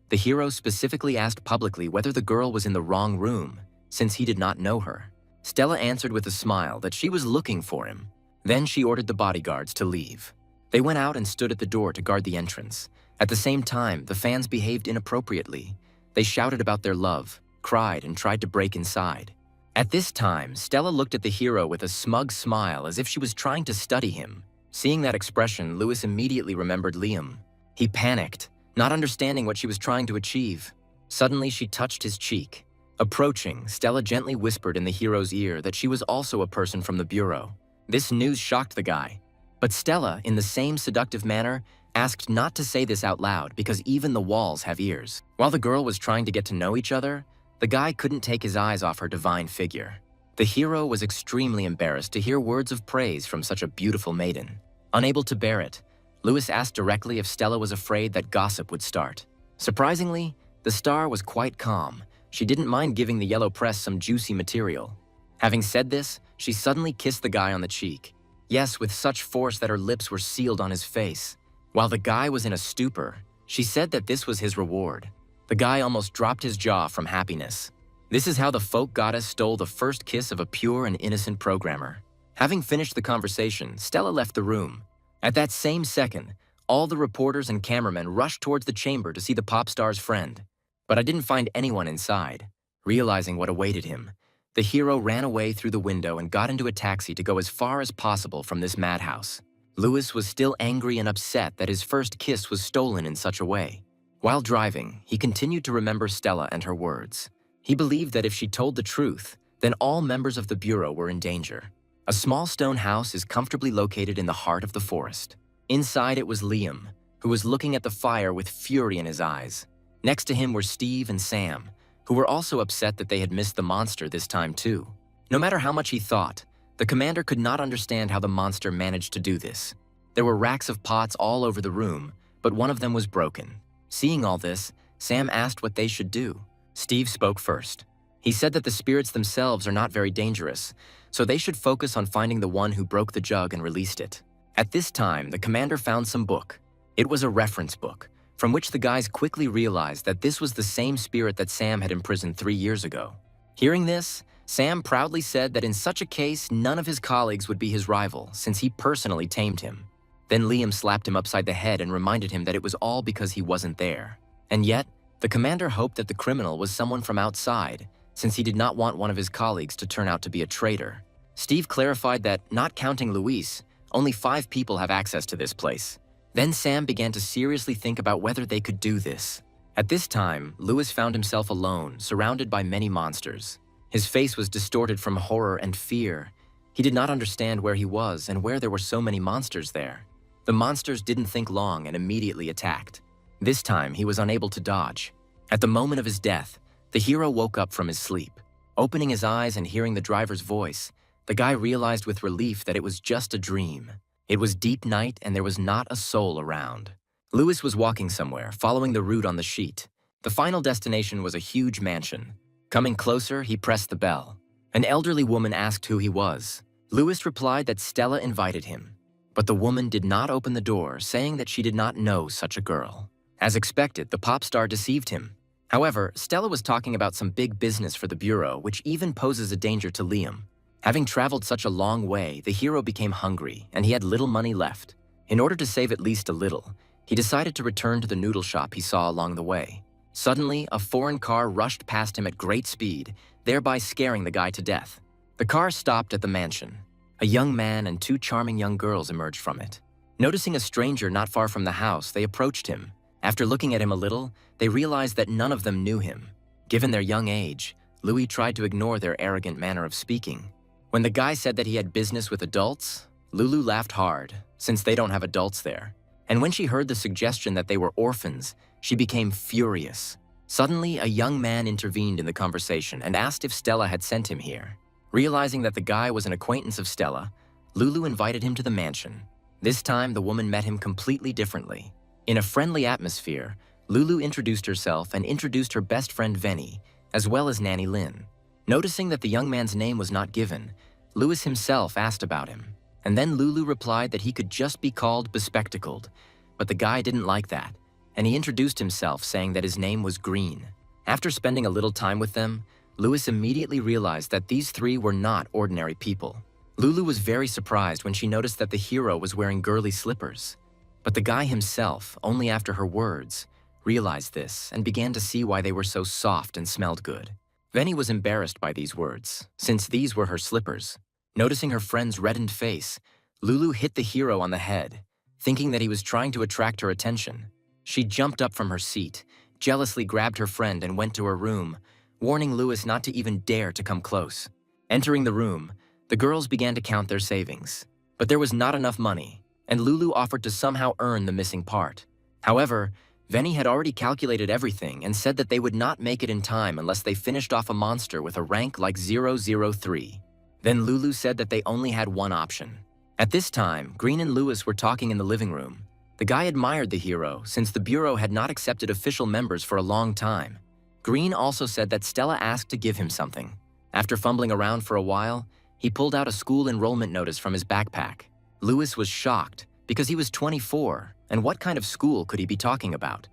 the hero specifically asked publicly whether the girl was in the wrong room, since he did not know her. Stella answered with a smile that she was looking for him. Then she ordered the bodyguards to leave. They went out and stood at the door to guard the entrance. At the same time, the fans behaved inappropriately. They shouted about their love, cried, and tried to break inside. At this time, Stella looked at the hero with a smug smile as if she was trying to study him. Seeing that expression, Louis immediately remembered Liam. He panicked, not understanding what she was trying to achieve. Suddenly, she touched his cheek. Approaching, Stella gently whispered in the hero's ear that she was also a person from the bureau. This news shocked the guy. But Stella, in the same seductive manner, asked not to say this out loud because even the walls have ears. While the girl was trying to get to know each other, the guy couldn't take his eyes off her divine figure. The hero was extremely embarrassed to hear words of praise from such a beautiful maiden. Unable to bear it, Louis asked directly if Stella was afraid that gossip would start. Surprisingly, the star was quite calm. She didn't mind giving the yellow press some juicy material. Having said this, she suddenly kissed the guy on the cheek. Yes, with such force that her lips were sealed on his face. While the guy was in a stupor, she said that this was his reward. The guy almost dropped his jaw from happiness. This is how the folk goddess stole the first kiss of a pure and innocent programmer. Having finished the conversation, Stella left the room. At that same second, all the reporters and cameramen rushed towards the chamber to see the pop star's friend. But I didn't find anyone inside. Realizing what awaited him, the hero ran away through the window and got into a taxi to go as far as possible from this madhouse. Louis was still angry and upset that his first kiss was stolen in such a way. While driving, he continued to remember Stella and her words. He believed that if she told the truth, then all members of the bureau were in danger. A small stone house is comfortably located in the heart of the forest. Inside it was Liam, who was looking at the fire with fury in his eyes. Next to him were Steve and Sam, who were also upset that they had missed the monster this time too. No matter how much he thought, the commander could not understand how the monster managed to do this. There were racks of pots all over the room, but one of them was broken. Seeing all this, Sam asked what they should do. Steve spoke first. He said that the spirits themselves are not very dangerous, so they should focus on finding the one who broke the jug and released it. At this time, the commander found some book. It was a reference book, from which the guys quickly realized that this was the same spirit that Sam had imprisoned 3 years ago. Hearing this, Sam proudly said that in such a case, none of his colleagues would be his rival, since he personally tamed him. Then Liam slapped him upside the head and reminded him that it was all because he wasn't there. And yet, the commander hoped that the criminal was someone from outside, since he did not want one of his colleagues to turn out to be a traitor. Steve clarified that, not counting Luis, only 5 people have access to this place. Then Sam began to seriously think about whether they could do this. At this time, Louis found himself alone, surrounded by many monsters. His face was distorted from horror and fear. He did not understand where he was and where there were so many monsters there. The monsters didn't think long and immediately attacked. This time, he was unable to dodge. At the moment of his death, the hero woke up from his sleep. Opening his eyes and hearing the driver's voice, the guy realized with relief that it was just a dream. It was deep night and there was not a soul around. Louis was walking somewhere, following the route on the sheet. The final destination was a huge mansion. Coming closer, he pressed the bell. An elderly woman asked who he was. Louis replied that Stella invited him. But the woman did not open the door, saying that she did not know such a girl. As expected, the pop star deceived him. However, Stella was talking about some big business for the Bureau, which even poses a danger to Liam. Having traveled such a long way, the hero became hungry, and he had little money left. In order to save at least a little, he decided to return to the noodle shop he saw along the way. Suddenly, a foreign car rushed past him at great speed, thereby scaring the guy to death. The car stopped at the mansion. A young man and two charming young girls emerged from it. Noticing a stranger not far from the house, they approached him. After looking at him a little, they realized that none of them knew him. Given their young age, Louis tried to ignore their arrogant manner of speaking. When the guy said that he had business with adults, Lulu laughed hard, since they don't have adults there. And when she heard the suggestion that they were orphans, she became furious. Suddenly, a young man intervened in the conversation and asked if Stella had sent him here. Realizing that the guy was an acquaintance of Stella, Lulu invited him to the mansion. This time, the woman met him completely differently. In a friendly atmosphere, Lulu introduced herself and introduced her best friend Venny, as well as Nanny Lynn. Noticing that the young man's name was not given, Louis himself asked about him. And then Lulu replied that he could just be called bespectacled, but the guy didn't like that, and he introduced himself saying that his name was Green. After spending a little time with them, Louis immediately realized that these three were not ordinary people. Lulu was very surprised when she noticed that the hero was wearing girly slippers. But the guy himself, only after her words, realized this and began to see why they were so soft and smelled good. Venny was embarrassed by these words, since these were her slippers. Noticing her friend's reddened face, Lulu hit the hero on the head, thinking that he was trying to attract her attention. She jumped up from her seat, jealously grabbed her friend and went to her room, warning Louis not to even dare to come close. Entering the room, the girls began to count their savings. But there was not enough money, and Lulu offered to somehow earn the missing part. However, Venny had already calculated everything and said that they would not make it in time unless they finished off a monster with a rank like 003. Then Lulu said that they only had one option. At this time, Green and Louis were talking in the living room. The guy admired the hero since the Bureau had not accepted official members for a long time. Green also said that Stella asked to give him something. After fumbling around for a while, he pulled out a school enrollment notice from his backpack. Louis was shocked because he was 24, and what kind of school could he be talking about?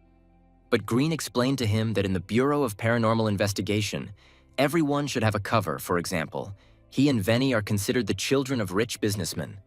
But Green explained to him that in the Bureau of Paranormal Investigation, everyone should have a cover. For example, he and Venny are considered the children of rich businessmen.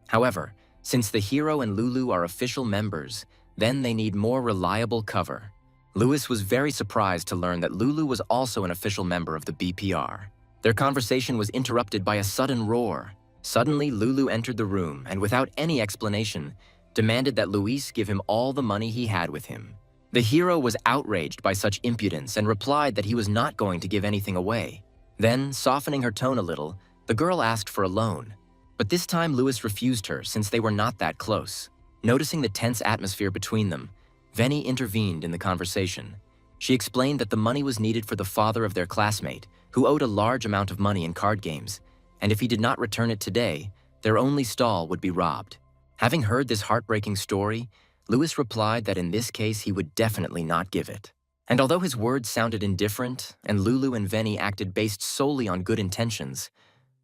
However, since the hero and Lulu are official members, then they need more reliable cover. Louis was very surprised to learn that Lulu was also an official member of the BPR. Their conversation was interrupted by a sudden roar. Suddenly, Lulu entered the room and without any explanation, demanded that Luis give him all the money he had with him. The hero was outraged by such impudence and replied that he was not going to give anything away. Then, softening her tone a little, the girl asked for a loan. But this time Louis refused her since they were not that close. Noticing the tense atmosphere between them, Venny intervened in the conversation. She explained that the money was needed for the father of their classmate, who owed a large amount of money in card games, and if he did not return it today, their only stall would be robbed. Having heard this heartbreaking story, Louis replied that in this case he would definitely not give it. And although his words sounded indifferent, and Lulu and Venny acted based solely on good intentions,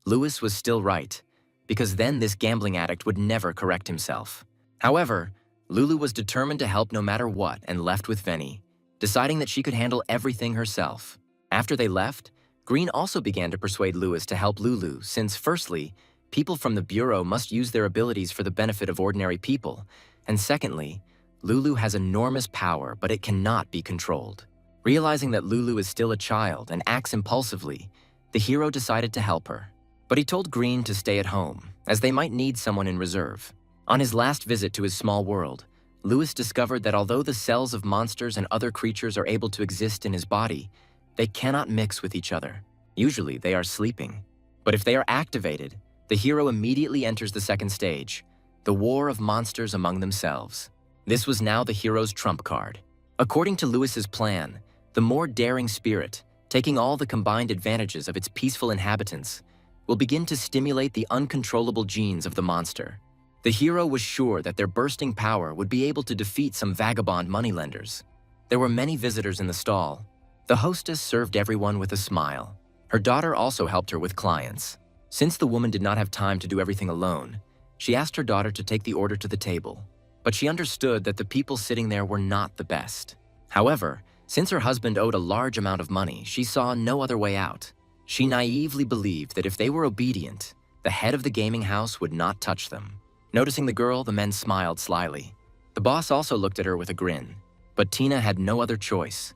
Louis was still right, because then this gambling addict would never correct himself. However, Lulu was determined to help no matter what and left with Venny, deciding that she could handle everything herself. After they left, Green also began to persuade Louis to help Lulu since, firstly, people from the Bureau must use their abilities for the benefit of ordinary people, and secondly, Lulu has enormous power, but it cannot be controlled. Realizing that Lulu is still a child and acts impulsively, the hero decided to help her. But he told Green to stay at home, as they might need someone in reserve. On his last visit to his small world, Louis discovered that although the cells of monsters and other creatures are able to exist in his body, they cannot mix with each other. Usually, they are sleeping. But if they are activated, the hero immediately enters the second stage, the war of monsters among themselves. This was now the hero's trump card. According to Louis's plan, the more daring spirit, taking all the combined advantages of its peaceful inhabitants, will begin to stimulate the uncontrollable genes of the monster. The hero was sure that their bursting power would be able to defeat some vagabond moneylenders. There were many visitors in the stall. The hostess served everyone with a smile. Her daughter also helped her with clients. Since the woman did not have time to do everything alone, she asked her daughter to take the order to the table. But she understood that the people sitting there were not the best. However, Since her husband owed a large amount of money, she saw no other way out. She naively believed that if they were obedient, the head of the gaming house would not touch them. Noticing the girl, the men smiled slyly. The boss also looked at her with a grin, but Tina had no other choice.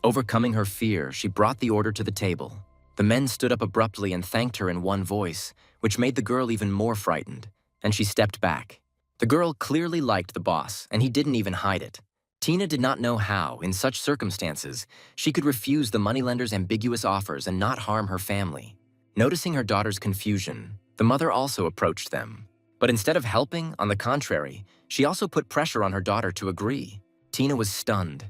Overcoming her fear, she brought the order to the table. The men stood up abruptly and thanked her in one voice, which made the girl even more frightened, and she stepped back. The girl clearly liked the boss, and he didn't even hide it. Tina did not know how, in such circumstances, she could refuse the moneylender's ambiguous offers and not harm her family. Noticing her daughter's confusion, the mother also approached them. But instead of helping, on the contrary, she also put pressure on her daughter to agree. Tina was stunned.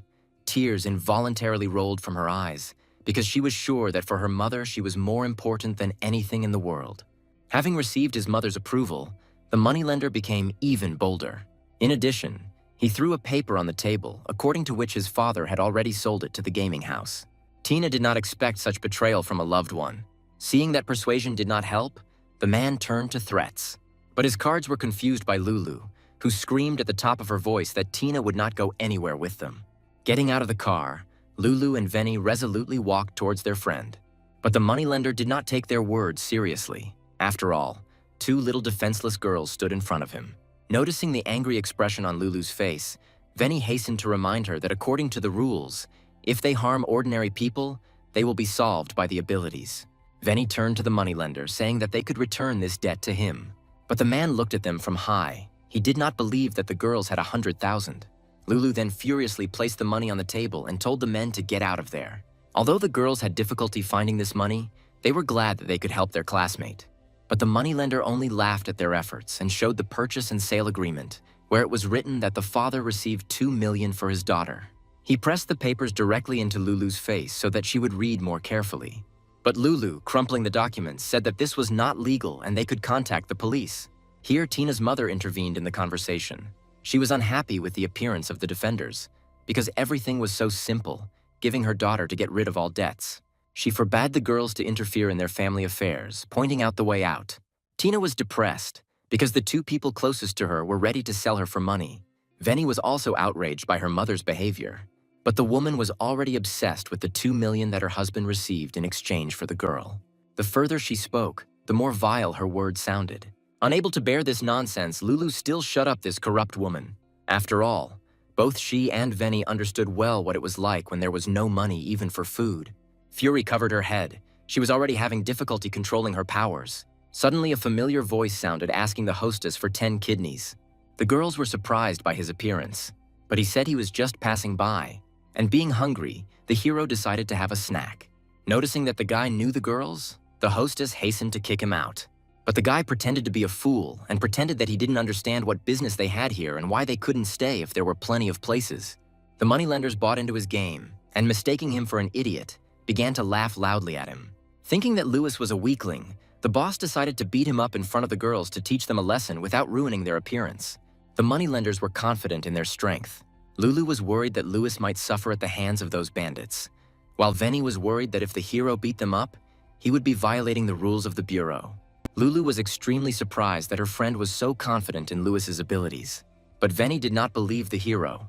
Tears involuntarily rolled from her eyes, because she was sure that for her mother she was more important than anything in the world. Having received his mother's approval, the moneylender became even bolder. In addition, he threw a paper on the table, according to which his father had already sold it to the gaming house. Tina did not expect such betrayal from a loved one. Seeing that persuasion did not help, the man turned to threats. But his cards were confused by Lulu, who screamed at the top of her voice that Tina would not go anywhere with them. Getting out of the car, Lulu and Veni resolutely walked towards their friend. But the moneylender did not take their words seriously. After all, two little defenseless girls stood in front of him. Noticing the angry expression on Lulu's face, Veni hastened to remind her that according to the rules, if they harm ordinary people, they will be solved by the abilities. Veni turned to the moneylender, saying that they could return this debt to him. But the man looked at them from high. He did not believe that the girls had 100,000. Lulu then furiously placed the money on the table and told the men to get out of there. Although the girls had difficulty finding this money, they were glad that they could help their classmate. But the moneylender only laughed at their efforts and showed the purchase and sale agreement, where it was written that the father received $2 million for his daughter. He pressed the papers directly into Lulu's face so that she would read more carefully. But Lulu, crumpling the documents, said that this was not legal and they could contact the police. Here, Tina's mother intervened in the conversation. She was unhappy with the appearance of the defenders, because everything was so simple, giving her daughter to get rid of all debts. She forbade the girls to interfere in their family affairs, pointing out the way out. Tina was depressed, because the two people closest to her were ready to sell her for money. Veni was also outraged by her mother's behavior. But the woman was already obsessed with the $2 million that her husband received in exchange for the girl. The further she spoke, the more vile her words sounded. Unable to bear this nonsense, Lulu still shut up this corrupt woman. After all, both she and Veni understood well what it was like when there was no money even for food. Fury covered her head. She was already having difficulty controlling her powers. Suddenly, a familiar voice sounded asking the hostess for 10 kidneys. The girls were surprised by his appearance, but he said he was just passing by. And being hungry, the hero decided to have a snack. Noticing that the guy knew the girls, the hostess hastened to kick him out. But the guy pretended to be a fool and pretended that he didn't understand what business they had here and why they couldn't stay if there were plenty of places. The moneylenders bought into his game and, mistaking him for an idiot, began to laugh loudly at him. Thinking that Lewis was a weakling, the boss decided to beat him up in front of the girls to teach them a lesson without ruining their appearance. The moneylenders were confident in their strength. Lulu was worried that Lewis might suffer at the hands of those bandits, while Veni was worried that if the hero beat them up, he would be violating the rules of the Bureau. Lulu was extremely surprised that her friend was so confident in Lewis's abilities. But Veni did not believe the hero,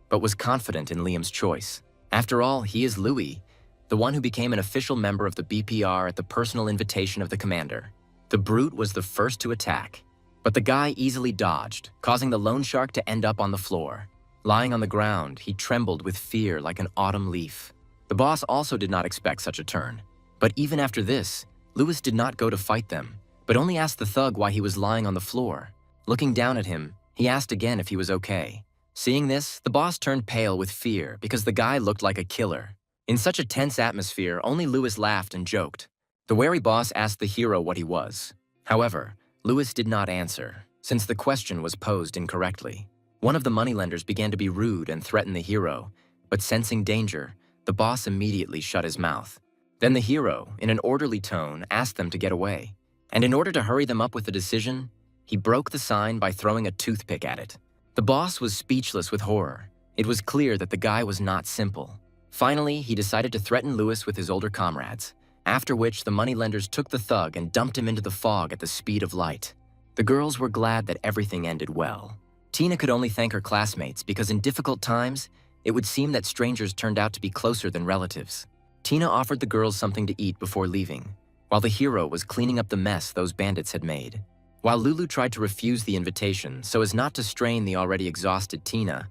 but was confident in Liam's choice. After all, he is Louis, the one who became an official member of the BPR at the personal invitation of the commander. The brute was the first to attack, but the guy easily dodged, causing the loan shark to end up on the floor. Lying on the ground, he trembled with fear like an autumn leaf. The boss also did not expect such a turn. But even after this, Lewis did not go to fight them, but only asked the thug why he was lying on the floor. Looking down at him, he asked again if he was okay. Seeing this, the boss turned pale with fear because the guy looked like a killer. In such a tense atmosphere, only Lewis laughed and joked. The wary boss asked the hero what he was. However, Lewis did not answer, since the question was posed incorrectly. One of the moneylenders began to be rude and threaten the hero, but sensing danger, the boss immediately shut his mouth. Then the hero, in an orderly tone, asked them to get away. And in order to hurry them up with the decision, he broke the sign by throwing a toothpick at it. The boss was speechless with horror. It was clear that the guy was not simple. Finally, he decided to threaten Lewis with his older comrades, after which the moneylenders took the thug and dumped him into the fog at the speed of light. The girls were glad that everything ended well. Tina could only thank her classmates because in difficult times, it would seem that strangers turned out to be closer than relatives. Tina offered the girls something to eat before leaving, while the hero was cleaning up the mess those bandits had made. While Lulu tried to refuse the invitation so as not to strain the already exhausted Tina,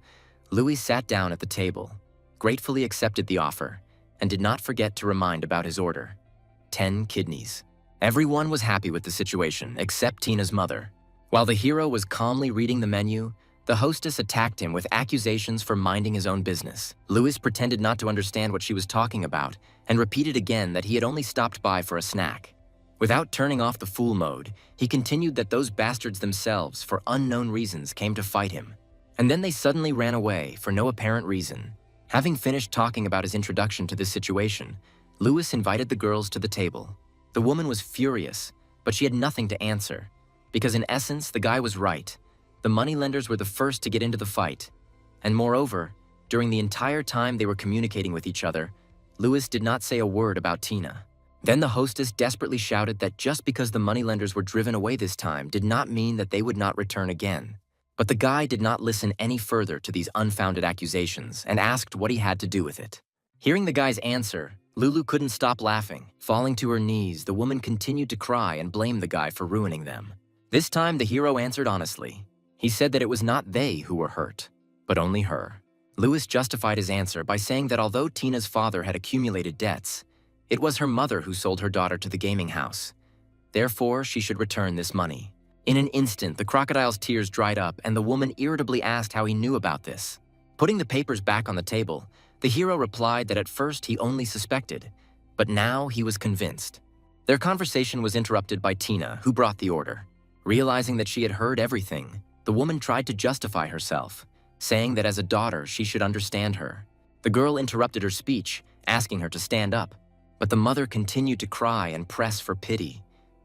Louis sat down at the table, gratefully accepted the offer, and did not forget to remind about his order: 10 kidneys. Everyone was happy with the situation, except Tina's mother. While the hero was calmly reading the menu, the hostess attacked him with accusations for minding his own business. Louis pretended not to understand what she was talking about and repeated again that he had only stopped by for a snack. Without turning off the fool mode, he continued that those bastards themselves, for unknown reasons, came to fight him. And then they suddenly ran away for no apparent reason. Having finished talking about his introduction to this situation, Louis invited the girls to the table. The woman was furious, but she had nothing to answer, because in essence, the guy was right. The moneylenders were the first to get into the fight. And moreover, during the entire time they were communicating with each other, Louis did not say a word about Tina. Then the hostess desperately shouted that just because the moneylenders were driven away this time did not mean that they would not return again. But the guy did not listen any further to these unfounded accusations and asked what he had to do with it. Hearing the guy's answer, Lulu couldn't stop laughing. Falling to her knees, the woman continued to cry and blame the guy for ruining them. This time, the hero answered honestly. He said that it was not they who were hurt, but only her. Louis justified his answer by saying that although Tina's father had accumulated debts, it was her mother who sold her daughter to the gaming house. Therefore, she should return this money. In an instant, the crocodile's tears dried up and the woman irritably asked how he knew about this. Putting the papers back on the table, the hero replied that at first he only suspected, but now he was convinced. Their conversation was interrupted by Tina, who brought the order. Realizing that she had heard everything, the woman tried to justify herself, saying that as a daughter she should understand her. The girl interrupted her speech, asking her to stand up, but the mother continued to cry and press for pity,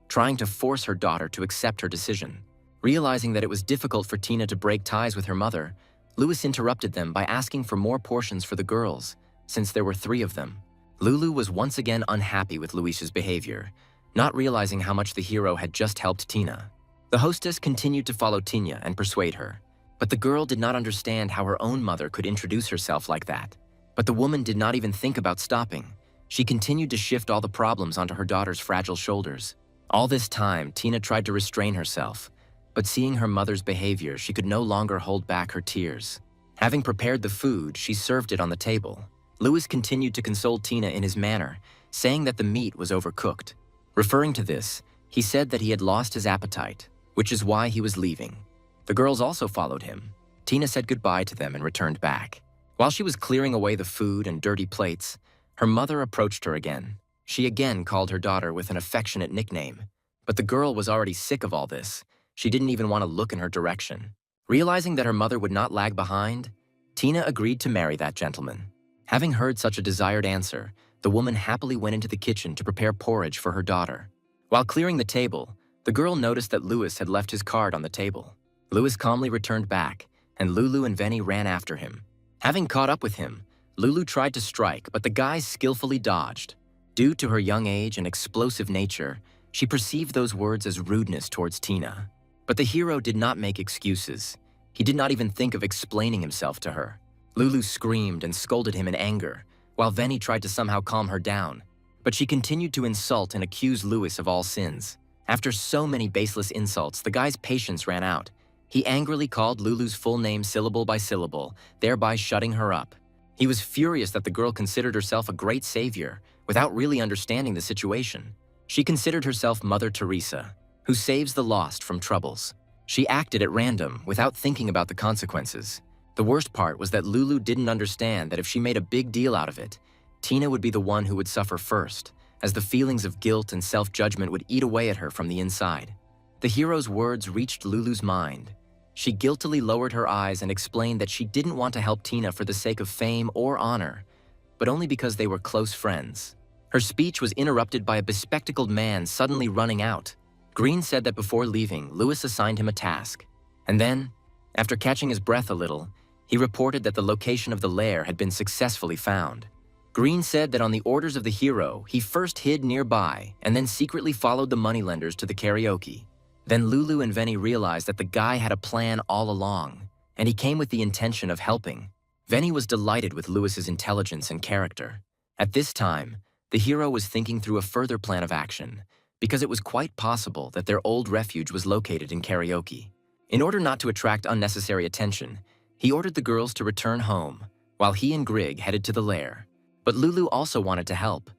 trying to force her daughter to accept her decision. Realizing that it was difficult for Tina to break ties with her mother, Louis interrupted them by asking for more portions for the girls, since there were 3 of them. Lulu was once again unhappy with Louis's behavior, not realizing how much the hero had just helped Tina. The hostess continued to follow Tina and persuade her, but the girl did not understand how her own mother could introduce herself like that. But the woman did not even think about stopping. She continued to shift all the problems onto her daughter's fragile shoulders. All this time, Tina tried to restrain herself, but seeing her mother's behavior, she could no longer hold back her tears. Having prepared the food, she served it on the table. Louis continued to console Tina in his manner, saying that the meat was overcooked. Referring to this, he said that he had lost his appetite, which is why he was leaving. The girls also followed him. Tina said goodbye to them and returned back. While she was clearing away the food and dirty plates, her mother approached her again. She again called her daughter with an affectionate nickname, but the girl was already sick of all this. She didn't even want to look in her direction. Realizing that her mother would not lag behind, Tina agreed to marry that gentleman. Having heard such a desired answer, the woman happily went into the kitchen to prepare porridge for her daughter. While clearing the table, the girl noticed that Louis had left his card on the table. Louis calmly returned back, and Lulu and Venny ran after him. Having caught up with him, Lulu tried to strike, but the guy skillfully dodged. Due to her young age and explosive nature, she perceived those words as rudeness towards Tina. But the hero did not make excuses. He did not even think of explaining himself to her. Lulu screamed and scolded him in anger, while Venny tried to somehow calm her down. But she continued to insult and accuse Louis of all sins. After so many baseless insults, the guy's patience ran out. He angrily called Lulu's full name syllable by syllable, thereby shutting her up. He was furious that the girl considered herself a great savior, without really understanding the situation. She considered herself Mother Teresa, who saves the lost from troubles. She acted at random, without thinking about the consequences. The worst part was that Lulu didn't understand that if she made a big deal out of it, Tina would be the one who would suffer first, as the feelings of guilt and self-judgment would eat away at her from the inside. The hero's words reached Lulu's mind. She guiltily lowered her eyes and explained that she didn't want to help Tina for the sake of fame or honor, but only because they were close friends. Her speech was interrupted by a bespectacled man suddenly running out. Green said that before leaving, Louis assigned him a task. And then, after catching his breath a little, he reported that the location of the lair had been successfully found. Green said that on the orders of the hero, he first hid nearby and then secretly followed the moneylenders to the karaoke. Then Lulu and Venny realized that the guy had a plan all along, and he came with the intention of helping. Veni was delighted with Lewis's intelligence and character. At this time, the hero was thinking through a further plan of action, because it was quite possible that their old refuge was located in karaoke. In order not to attract unnecessary attention, he ordered the girls to return home, while he and Grig headed to the lair. But Lulu also wanted to help,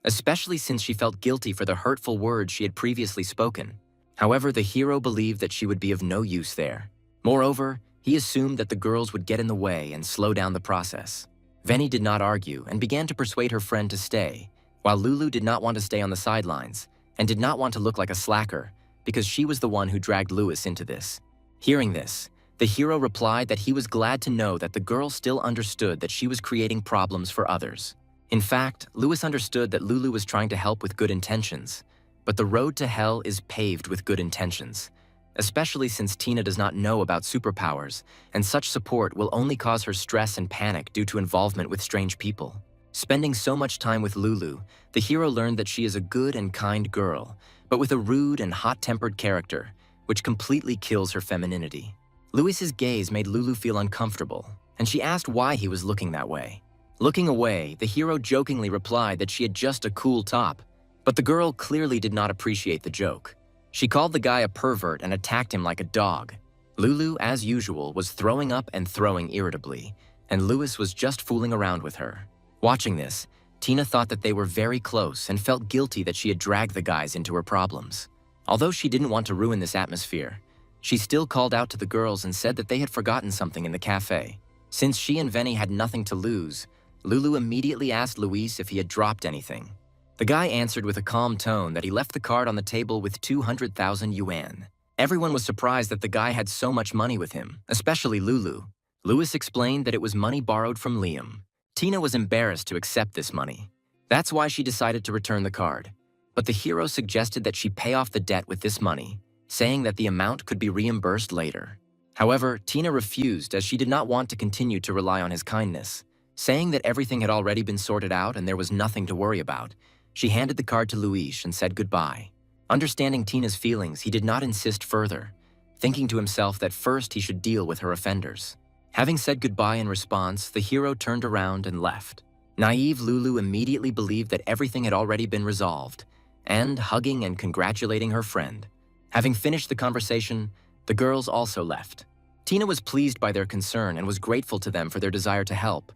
especially since she felt guilty for the hurtful words she had previously spoken. However, the hero believed that she would be of no use there. Moreover, he assumed that the girls would get in the way and slow down the process. Veni did not argue and began to persuade her friend to stay, while Lulu did not want to stay on the sidelines and did not want to look like a slacker because she was the one who dragged Lewis into this. Hearing this, the hero replied that he was glad to know that the girl still understood that she was creating problems for others. In fact, Lewis understood that Lulu was trying to help with good intentions, but the road to hell is paved with good intentions, especially since Tina does not know about superpowers, and such support will only cause her stress and panic due to involvement with strange people. Spending so much time with Lulu, the hero learned that she is a good and kind girl, but with a rude and hot-tempered character, which completely kills her femininity. Lewis's gaze made Lulu feel uncomfortable, and she asked why he was looking that way. Looking away, the hero jokingly replied that she had just a cool top, but the girl clearly did not appreciate the joke. She called the guy a pervert and attacked him like a dog. Lulu, as usual, was throwing up and throwing irritably, and Lewis was just fooling around with her. Watching this, Tina thought that they were very close and felt guilty that she had dragged the guys into her problems. Although she didn't want to ruin this atmosphere, she still called out to the girls and said that they had forgotten something in the cafe. Since she and Veni had nothing to lose, Lulu immediately asked Luis if he had dropped anything. The guy answered with a calm tone that he left the card on the table with 200,000 yuan. Everyone was surprised that the guy had so much money with him, especially Lulu. Lewis explained that it was money borrowed from Liam. Tina was embarrassed to accept this money. That's why she decided to return the card. But the hero suggested that she pay off the debt with this money, saying that the amount could be reimbursed later. However, Tina refused as she did not want to continue to rely on his kindness. Saying that everything had already been sorted out and there was nothing to worry about, she handed the card to Luis and said goodbye. Understanding Tina's feelings, he did not insist further, thinking to himself that first he should deal with her offenders. Having said goodbye in response, the hero turned around and left. Naive Lulu immediately believed that everything had already been resolved, and, hugging and congratulating her friend. Having finished the conversation, the girls also left. Tina was pleased by their concern and was grateful to them for their desire to help,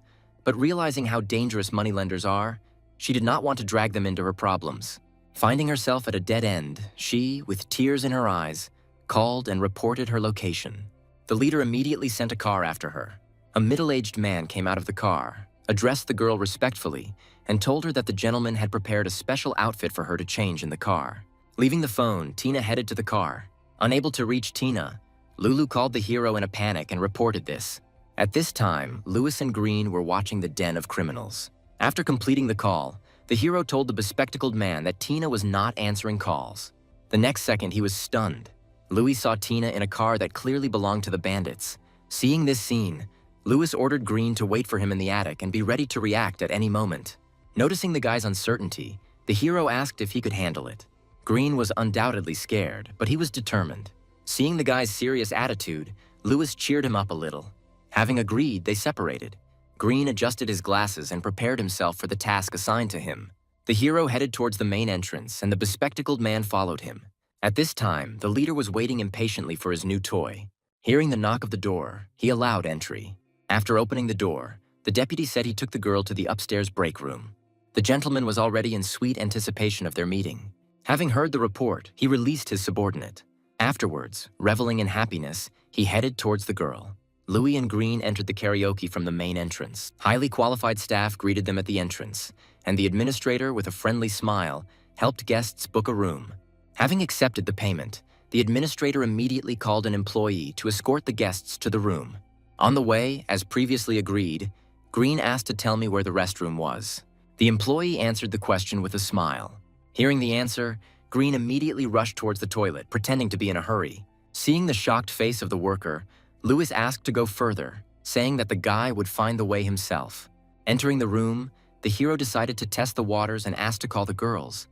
but realizing how dangerous moneylenders are, she did not want to drag them into her problems. Finding herself at a dead end, she, with tears in her eyes, called and reported her location. The leader immediately sent a car after her. A middle-aged man came out of the car, addressed the girl respectfully, and told her that the gentleman had prepared a special outfit for her to change in the car. Leaving the phone, Tina headed to the car. Unable to reach Tina, Lulu called the hero in a panic and reported this. At this time, Lewis and Green were watching the den of criminals. After completing the call, the hero told the bespectacled man that Tina was not answering calls. The next second, he was stunned. Louis saw Tina in a car that clearly belonged to the bandits. Seeing this scene, Lewis ordered Green to wait for him in the attic and be ready to react at any moment. Noticing the guy's uncertainty, the hero asked if he could handle it. Green was undoubtedly scared, but he was determined. Seeing the guy's serious attitude, Lewis cheered him up a little. Having agreed, they separated. Green adjusted his glasses and prepared himself for the task assigned to him. The hero headed towards the main entrance, and the bespectacled man followed him. At this time, the leader was waiting impatiently for his new toy. Hearing the knock of the door, he allowed entry. After opening the door, the deputy said he took the girl to the upstairs break room. The gentleman was already in sweet anticipation of their meeting. Having heard the report, he released his subordinate. Afterwards, reveling in happiness, he headed towards the girl. Louis and Green entered the karaoke from the main entrance. Highly qualified staff greeted them at the entrance, and the administrator, with a friendly smile, helped guests book a room. Having accepted the payment, the administrator immediately called an employee to escort the guests to the room. On the way, as previously agreed, Green asked to tell me where the restroom was. The employee answered the question with a smile. Hearing the answer, Green immediately rushed towards the toilet, pretending to be in a hurry. Seeing the shocked face of the worker, Lewis asked to go further, saying that the guy would find the way himself. Entering the room, the hero decided to test the waters and asked to call the girls,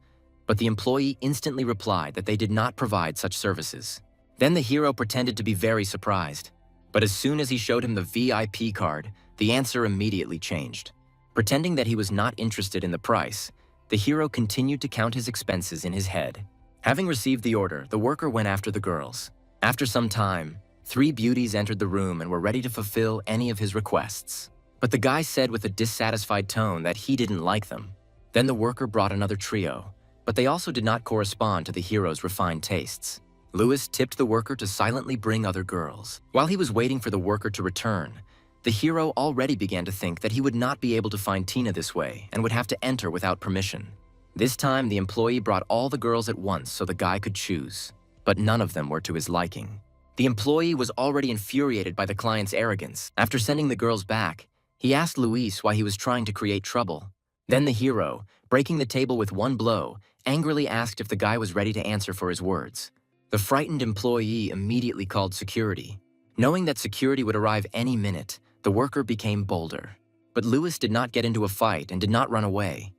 but the employee instantly replied that they did not provide such services. Then the hero pretended to be very surprised, but as soon as he showed him the VIP card, the answer immediately changed. Pretending that he was not interested in the price, the hero continued to count his expenses in his head. Having received the order, the worker went after the girls. After some time, 3 beauties entered the room and were ready to fulfill any of his requests. But the guy said with a dissatisfied tone that he didn't like them. Then the worker brought another trio, but they also did not correspond to the hero's refined tastes. Lewis tipped the worker to silently bring other girls. While he was waiting for the worker to return, the hero already began to think that he would not be able to find Tina this way and would have to enter without permission. This time, the employee brought all the girls at once so the guy could choose, but none of them were to his liking. The employee was already infuriated by the client's arrogance. After sending the girls back, he asked Luis why he was trying to create trouble. Then the hero, breaking the table with one blow, angrily asked if the guy was ready to answer for his words. The frightened employee immediately called security. Knowing that security would arrive any minute, the worker became bolder. But Lewis did not get into a fight and did not run away.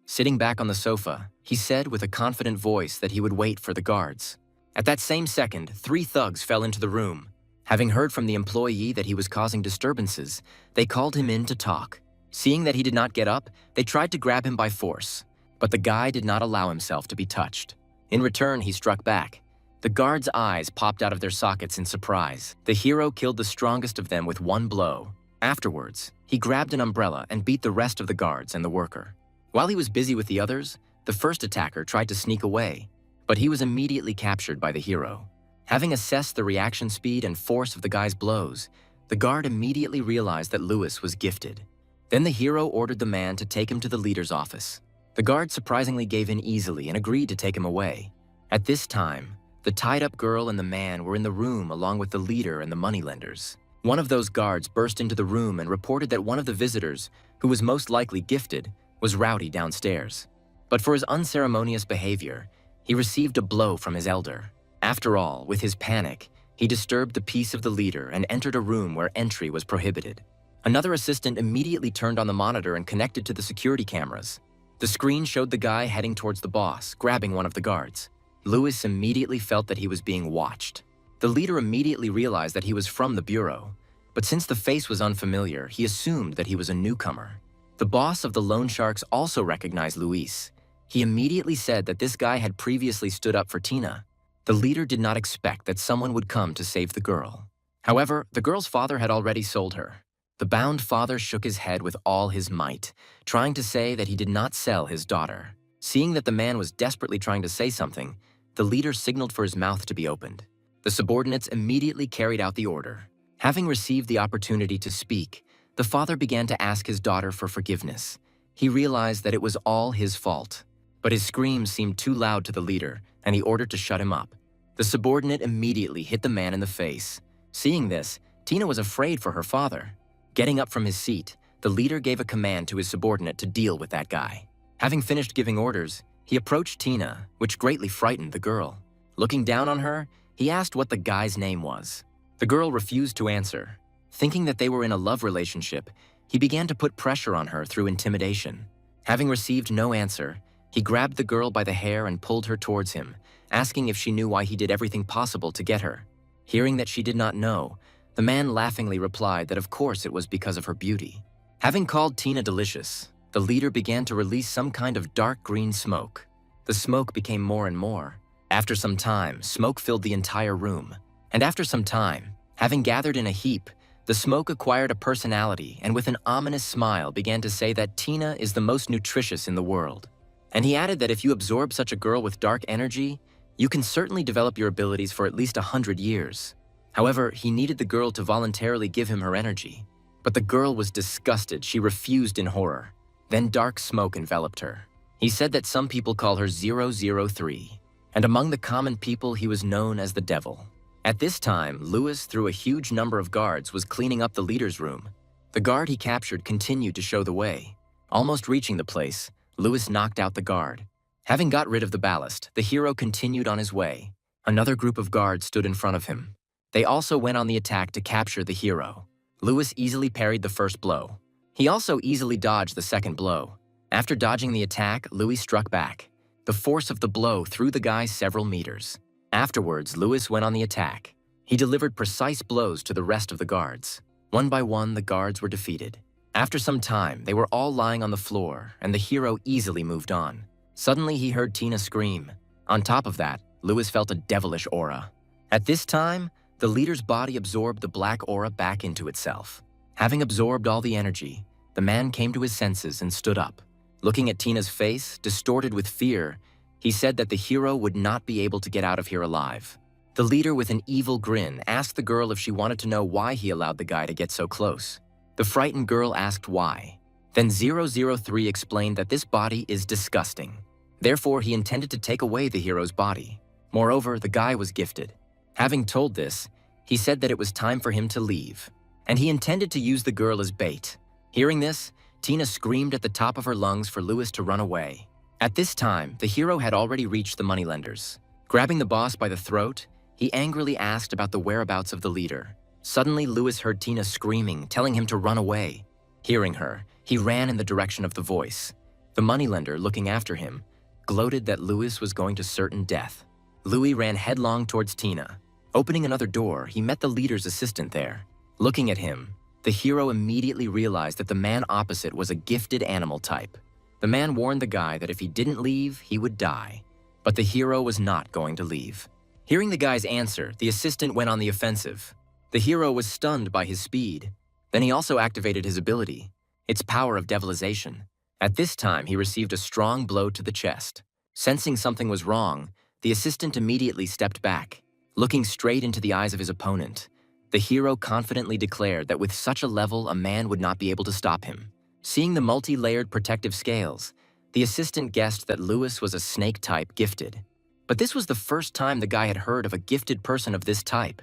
Sitting back on the sofa, he said with a confident voice that he would wait for the guards. At that same second, 3 thugs fell into the room. Having heard from the employee that he was causing disturbances, they called him in to talk. Seeing that he did not get up, they tried to grab him by force, but the guy did not allow himself to be touched. In return, he struck back. The guards' eyes popped out of their sockets in surprise. The hero killed the strongest of them with one blow. Afterwards, he grabbed an umbrella and beat the rest of the guards and the worker. While he was busy with the others, the first attacker tried to sneak away, but he was immediately captured by the hero. Having assessed the reaction speed and force of the guy's blows, the guard immediately realized that Lewis was gifted. Then the hero ordered the man to take him to the leader's office. The guard surprisingly gave in easily and agreed to take him away. At this time, the tied-up girl and the man were in the room along with the leader and the moneylenders. One of those guards burst into the room and reported that one of the visitors, who was most likely gifted, was rowdy downstairs. But for his unceremonious behavior, he received a blow from his elder. After all, with his panic, he disturbed the peace of the leader and entered a room where entry was prohibited. Another assistant immediately turned on the monitor and connected to the security cameras. The screen showed the guy heading towards the boss, grabbing one of the guards. Lewis immediately felt that he was being watched. The leader immediately realized that he was from the bureau, but since the face was unfamiliar, he assumed that he was a newcomer. The boss of the loan sharks also recognized Luis. He immediately said that this guy had previously stood up for Tina. The leader did not expect that someone would come to save the girl. However, the girl's father had already sold her. The bound father shook his head with all his might, trying to say that he did not sell his daughter. Seeing that the man was desperately trying to say something, the leader signaled for his mouth to be opened. The subordinates immediately carried out the order. Having received the opportunity to speak, the father began to ask his daughter for forgiveness. He realized that it was all his fault, but his screams seemed too loud to the leader, and he ordered to shut him up. The subordinate immediately hit the man in the face. Seeing this, Tina was afraid for her father. Getting up from his seat, the leader gave a command to his subordinate to deal with that guy. Having finished giving orders, he approached Tina, which greatly frightened the girl. Looking down on her, he asked what the guy's name was. The girl refused to answer. Thinking that they were in a love relationship, he began to put pressure on her through intimidation. Having received no answer, he grabbed the girl by the hair and pulled her towards him, asking if she knew why he did everything possible to get her. Hearing that she did not know, the man laughingly replied that of course it was because of her beauty. Having called Tina delicious, the leader began to release some kind of dark green smoke. The smoke became more and more. After some time, smoke filled the entire room. And after some time, having gathered in a heap, the smoke acquired a personality and with an ominous smile began to say that Tina is the most nutritious in the world. And he added that if you absorb such a girl with dark energy, you can certainly develop your abilities for at least 100 years. However, he needed the girl to voluntarily give him her energy. But the girl was disgusted. She refused in horror. Then dark smoke enveloped her. He said that some people call her 003, and among the common people he was known as the devil. At this time, Lewis, through a huge number of guards, was cleaning up the leader's room. The guard he captured continued to show the way. Almost reaching the place, Lewis knocked out the guard. Having got rid of the ballast, the hero continued on his way. Another group of guards stood in front of him. They also went on the attack to capture the hero. Lewis easily parried the first blow. He also easily dodged the second blow. After dodging the attack, Lewis struck back. The force of the blow threw the guy several meters. Afterwards, Lewis went on the attack. He delivered precise blows to the rest of the guards. One by one, the guards were defeated. After some time, they were all lying on the floor, and the hero easily moved on. Suddenly, he heard Tina scream. On top of that, Lewis felt a devilish aura. At this time, the leader's body absorbed the black aura back into itself. Having absorbed all the energy, the man came to his senses and stood up. Looking at Tina's face, distorted with fear, he said that the hero would not be able to get out of here alive. The leader, with an evil grin, asked the girl if she wanted to know why he allowed the guy to get so close. The frightened girl asked why. Then 003 explained that this body is disgusting. Therefore, he intended to take away the hero's body. Moreover, the guy was gifted. Having told this, he said that it was time for him to leave, and he intended to use the girl as bait. Hearing this, Tina screamed at the top of her lungs for Lewis to run away. At this time, the hero had already reached the moneylenders. Grabbing the boss by the throat, he angrily asked about the whereabouts of the leader. Suddenly, Lewis heard Tina screaming, telling him to run away. Hearing her, he ran in the direction of the voice. The moneylender, looking after him, gloated that Lewis was going to certain death. Louis ran headlong towards Tina. Opening another door, he met the leader's assistant there. Looking at him, the hero immediately realized that the man opposite was a gifted animal type. The man warned the guy that if he didn't leave, he would die. But the hero was not going to leave. Hearing the guy's answer, the assistant went on the offensive. The hero was stunned by his speed. Then he also activated his ability, its power of devilization. At this time, he received a strong blow to the chest. Sensing something was wrong, the assistant immediately stepped back. Looking straight into the eyes of his opponent, the hero confidently declared that with such a level, a man would not be able to stop him. Seeing the multi-layered protective scales, the assistant guessed that Lewis was a snake-type gifted. But this was the first time the guy had heard of a gifted person of this type.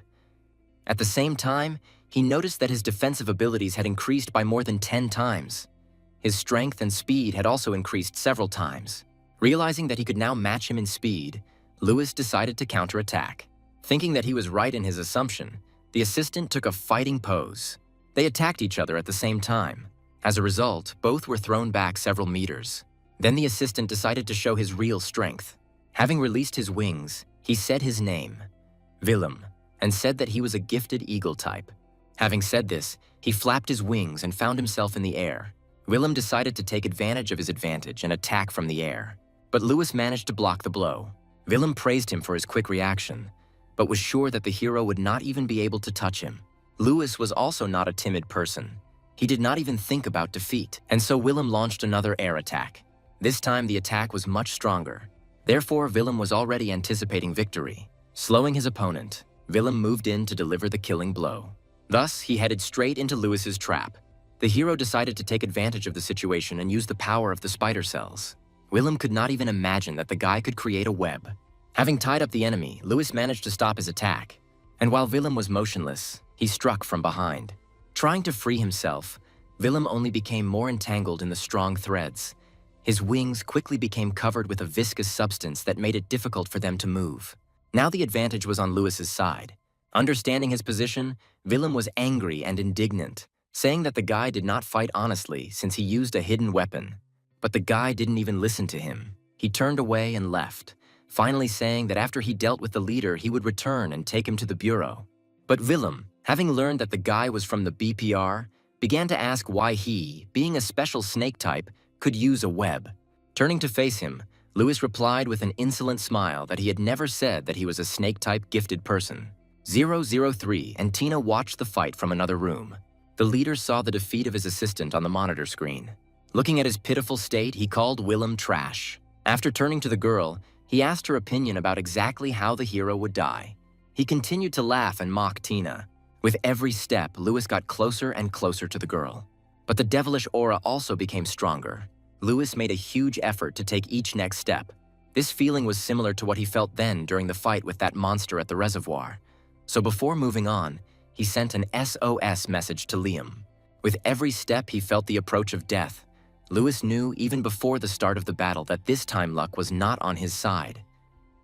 At the same time, he noticed that his defensive abilities had increased by more than 10 times. His strength and speed had also increased several times. Realizing that he could now match him in speed, Lewis decided to counterattack. Thinking that he was right in his assumption, the assistant took a fighting pose. They attacked each other at the same time. As a result, both were thrown back several meters. Then the assistant decided to show his real strength. Having released his wings, he said his name, Willem, and said that he was a gifted eagle type. Having said this, he flapped his wings and found himself in the air. Willem decided to take advantage of his advantage and attack from the air. But Lewis managed to block the blow. Willem praised him for his quick reaction, but was sure that the hero would not even be able to touch him. Lewis was also not a timid person. He did not even think about defeat, and so Willem launched another air attack. This time the attack was much stronger. Therefore, Willem was already anticipating victory. Slowing his opponent, Willem moved in to deliver the killing blow. Thus, he headed straight into Lewis's trap. The hero decided to take advantage of the situation and use the power of the spider cells. Willem could not even imagine that the guy could create a web. Having tied up the enemy, Lewis managed to stop his attack. And while Willem was motionless, he struck from behind. Trying to free himself, Willem only became more entangled in the strong threads. His wings quickly became covered with a viscous substance that made it difficult for them to move. Now the advantage was on Lewis's side. Understanding his position, Willem was angry and indignant, saying that the guy did not fight honestly since he used a hidden weapon. But the guy didn't even listen to him. He turned away and left, finally saying that after he dealt with the leader, he would return and take him to the bureau. But Willem, having learned that the guy was from the BPR, began to ask why he, being a special snake type, could use a web. Turning to face him, Lewis replied with an insolent smile that he had never said that he was a snake-type gifted person. 003 and Tina watched the fight from another room. The leader saw the defeat of his assistant on the monitor screen. Looking at his pitiful state, he called Willem trash. After turning to the girl, he asked her opinion about exactly how the hero would die. He continued to laugh and mock Tina. With every step, Lewis got closer and closer to the girl. But the devilish aura also became stronger. Lewis made a huge effort to take each next step. This feeling was similar to what he felt then during the fight with that monster at the reservoir. So before moving on, he sent an SOS message to Liam. With every step, he felt the approach of death. Lewis knew even before the start of the battle that this time luck was not on his side.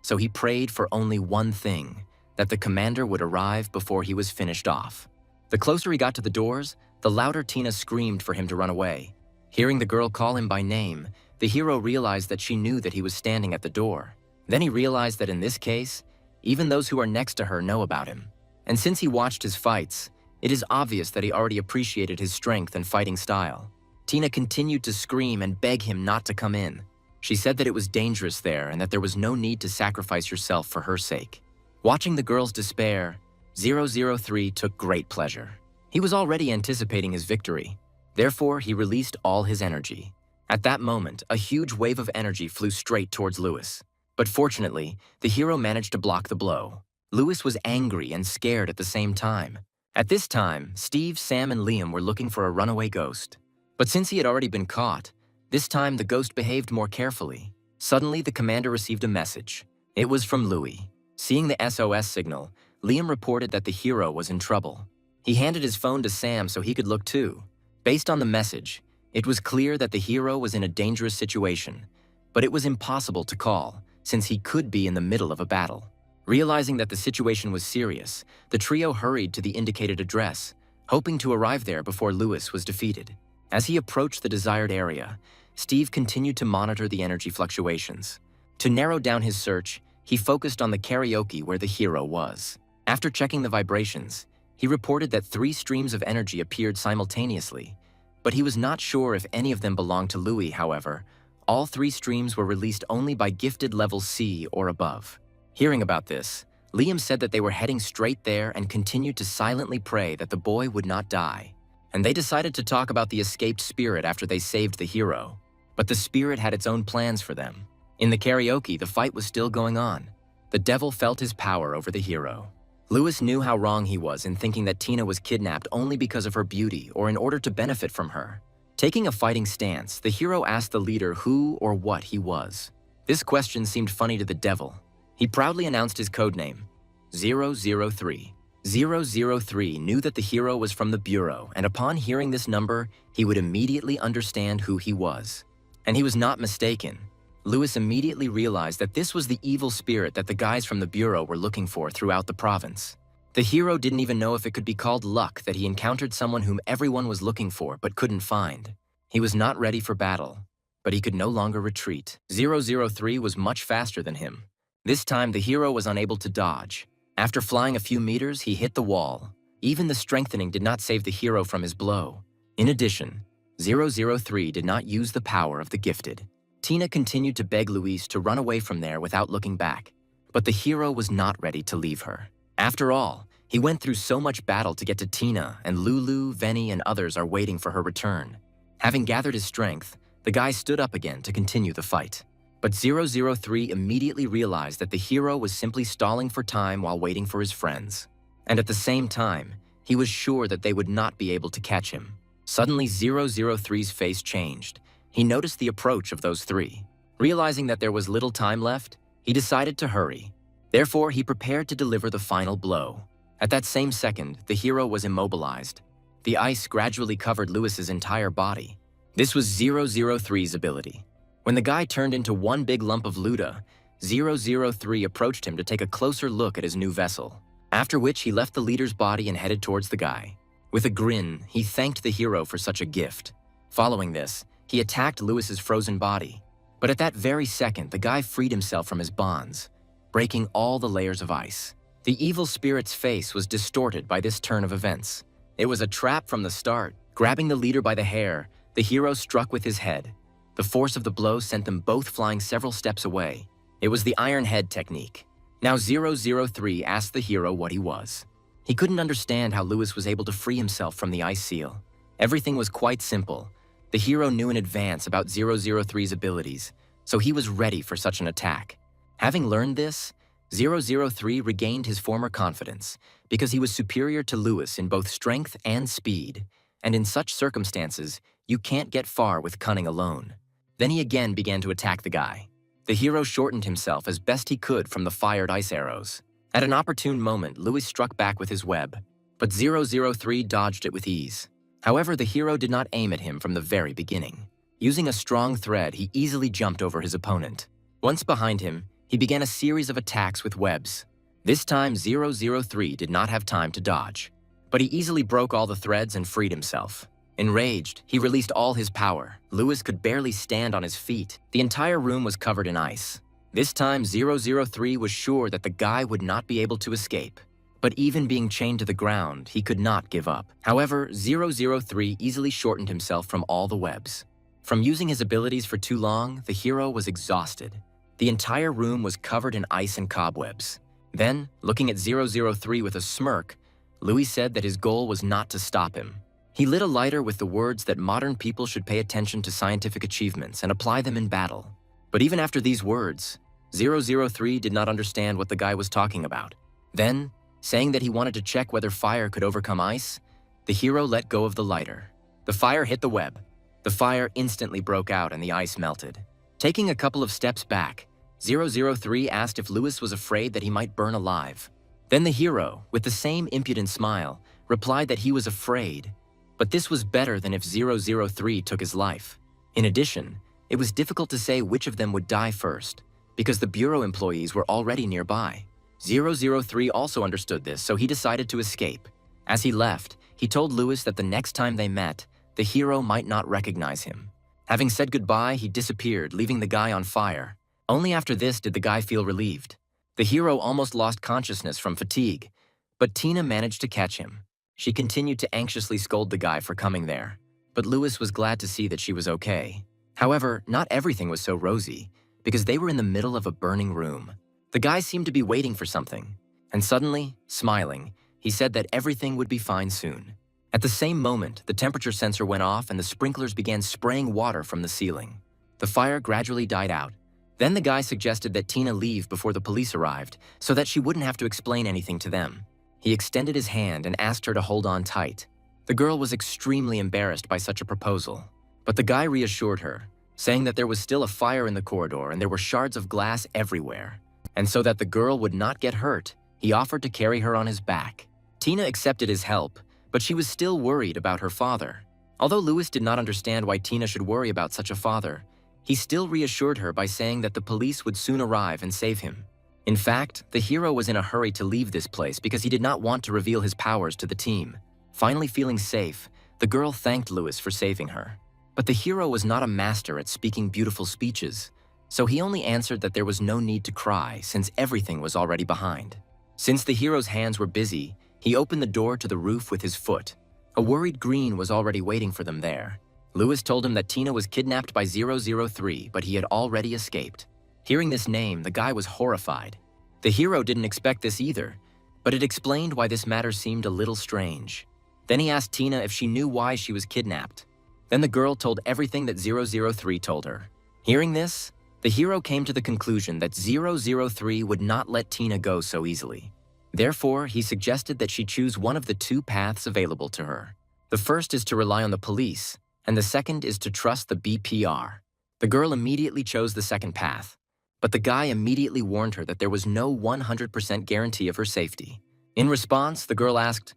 So he prayed for only one thing, that the commander would arrive before he was finished off. The closer he got to the doors, the louder Tina screamed for him to run away. Hearing the girl call him by name, the hero realized that she knew that he was standing at the door. Then he realized that in this case, even those who are next to her know about him. And since he watched his fights, It is obvious that he already appreciated his strength and fighting style. Tina continued to scream and beg him not to come in. She said that it was dangerous there and that there was no need to sacrifice yourself for her sake. Watching the girl's despair, 003 took great pleasure. He was already anticipating his victory. Therefore, he released all his energy. At that moment, a huge wave of energy flew straight towards Lewis. But fortunately, the hero managed to block the blow. Lewis was angry and scared at the same time. At this time, Steve, Sam, and Liam were looking for a runaway ghost. But since he had already been caught, this time the ghost behaved more carefully. Suddenly, the commander received a message. It was from Louis. Seeing the SOS signal, Liam reported that the hero was in trouble. He handed his phone to Sam so he could look too. Based on the message, it was clear that the hero was in a dangerous situation, but it was impossible to call, since he could be in the middle of a battle. Realizing that the situation was serious, the trio hurried to the indicated address, hoping to arrive there before Lewis was defeated. As he approached the desired area, Steve continued to monitor the energy fluctuations. To narrow down his search, he focused on the karaoke where the hero was. After checking the vibrations, he reported that 3 streams of energy appeared simultaneously, but he was not sure if any of them belonged to Louis. However, all 3 streams were released only by gifted level C or above. Hearing about this, Liam said that they were heading straight there and continued to silently pray that the boy would not die. And they decided to talk about the escaped spirit after they saved the hero. But the spirit had its own plans for them. In the karaoke, the fight was still going on. The devil felt his power over the hero. Lewis knew how wrong he was in thinking that Tina was kidnapped only because of her beauty or in order to benefit from her. Taking a fighting stance, the hero asked the leader who or what he was. This question seemed funny to the devil. He proudly announced his codename, 003. 003 knew that the hero was from the Bureau, and upon hearing this number, he would immediately understand who he was. And he was not mistaken. Lewis immediately realized that this was the evil spirit that the guys from the Bureau were looking for throughout the province. The hero didn't even know if it could be called luck that he encountered someone whom everyone was looking for but couldn't find. He was not ready for battle, but he could no longer retreat. 003 was much faster than him. This time, the hero was unable to dodge. After flying a few meters, he hit the wall. Even the strengthening did not save the hero from his blow. In addition, 003 did not use the power of the gifted. Tina continued to beg Louise to run away from there without looking back, but the hero was not ready to leave her. After all, he went through so much battle to get to Tina, and Lulu, Venny, and others are waiting for her return. Having gathered his strength, the guy stood up again to continue the fight. But 003 immediately realized that the hero was simply stalling for time while waiting for his friends. And at the same time, he was sure that they would not be able to catch him. Suddenly, 003's face changed. He noticed the approach of those 3. Realizing that there was little time left, he decided to hurry. Therefore, he prepared to deliver the final blow. At that same second, the hero was immobilized. The ice gradually covered Lewis's entire body. This was 003's ability. When the guy turned into one big lump of Luda, 003 approached him to take a closer look at his new vessel, after which he left the leader's body and headed towards the guy. With a grin, he thanked the hero for such a gift. Following this, he attacked Lewis's frozen body. But at that very second, the guy freed himself from his bonds, breaking all the layers of ice. The evil spirit's face was distorted by this turn of events. It was a trap from the start. Grabbing the leader by the hair, the hero struck with his head. The force of the blow sent them both flying several steps away. It was the Iron Head technique. Now 003 asked the hero what he was. He couldn't understand how Lewis was able to free himself from the ice seal. Everything was quite simple. The hero knew in advance about 003's abilities, so he was ready for such an attack. Having learned this, 003 regained his former confidence because he was superior to Lewis in both strength and speed, and in such circumstances, you can't get far with cunning alone. Then he again began to attack the guy. The hero shortened himself as best he could from the fired ice arrows. At an opportune moment, Lewis struck back with his web, but 003 dodged it with ease. However, the hero did not aim at him from the very beginning. Using a strong thread, he easily jumped over his opponent. Once behind him, he began a series of attacks with webs. This time, 003 did not have time to dodge, but he easily broke all the threads and freed himself. Enraged, he released all his power. Lewis could barely stand on his feet. The entire room was covered in ice. This time, 003 was sure that the guy would not be able to escape. But even being chained to the ground, he could not give up. However, 003 easily shortened himself from all the webs. From using his abilities for too long, the hero was exhausted. The entire room was covered in ice and cobwebs. Then, looking at 003 with a smirk, Louis said that his goal was not to stop him. He lit a lighter with the words that modern people should pay attention to scientific achievements and apply them in battle. But even after these words, 003 did not understand what the guy was talking about. Then, saying that he wanted to check whether fire could overcome ice, the hero let go of the lighter. The fire hit the web. The fire instantly broke out and the ice melted. Taking a couple of steps back, 003 asked if Louis was afraid that he might burn alive. Then the hero, with the same impudent smile, replied that he was afraid, but this was better than if 003 took his life. In addition, it was difficult to say which of them would die first, because the bureau employees were already nearby. 003 also understood this, so he decided to escape. As he left, he told Louis that the next time they met, the hero might not recognize him. Having said goodbye, he disappeared, leaving the guy on fire. Only after this did the guy feel relieved. The hero almost lost consciousness from fatigue, but Tina managed to catch him. She continued to anxiously scold the guy for coming there, but Louis was glad to see that she was okay. However, not everything was so rosy, because they were in the middle of a burning room. The guy seemed to be waiting for something, and suddenly, smiling, he said that everything would be fine soon. At the same moment, the temperature sensor went off and the sprinklers began spraying water from the ceiling. The fire gradually died out. Then the guy suggested that Tina leave before the police arrived, so that she wouldn't have to explain anything to them. He extended his hand and asked her to hold on tight. The girl was extremely embarrassed by such a proposal, but the guy reassured her, saying that there was still a fire in the corridor and there were shards of glass everywhere. And so that the girl would not get hurt, he offered to carry her on his back. Tina accepted his help, but she was still worried about her father. Although Louis did not understand why Tina should worry about such a father, he still reassured her by saying that the police would soon arrive and save him. In fact, the hero was in a hurry to leave this place because he did not want to reveal his powers to the team. Finally feeling safe, the girl thanked Louis for saving her. But the hero was not a master at speaking beautiful speeches, so he only answered that there was no need to cry since everything was already behind. Since the hero's hands were busy, he opened the door to the roof with his foot. A worried Green was already waiting for them there. Louis told him that Tina was kidnapped by 003, but he had already escaped. Hearing this name, the guy was horrified. The hero didn't expect this either, but it explained why this matter seemed a little strange. Then he asked Tina if she knew why she was kidnapped. Then the girl told everything that 003 told her. Hearing this, the hero came to the conclusion that 003 would not let Tina go so easily. Therefore, he suggested that she choose one of the two paths available to her. The first is to rely on the police, and the second is to trust the BPR. The girl immediately chose the second path, but the guy immediately warned her that there was no 100% guarantee of her safety. In response, the girl asked,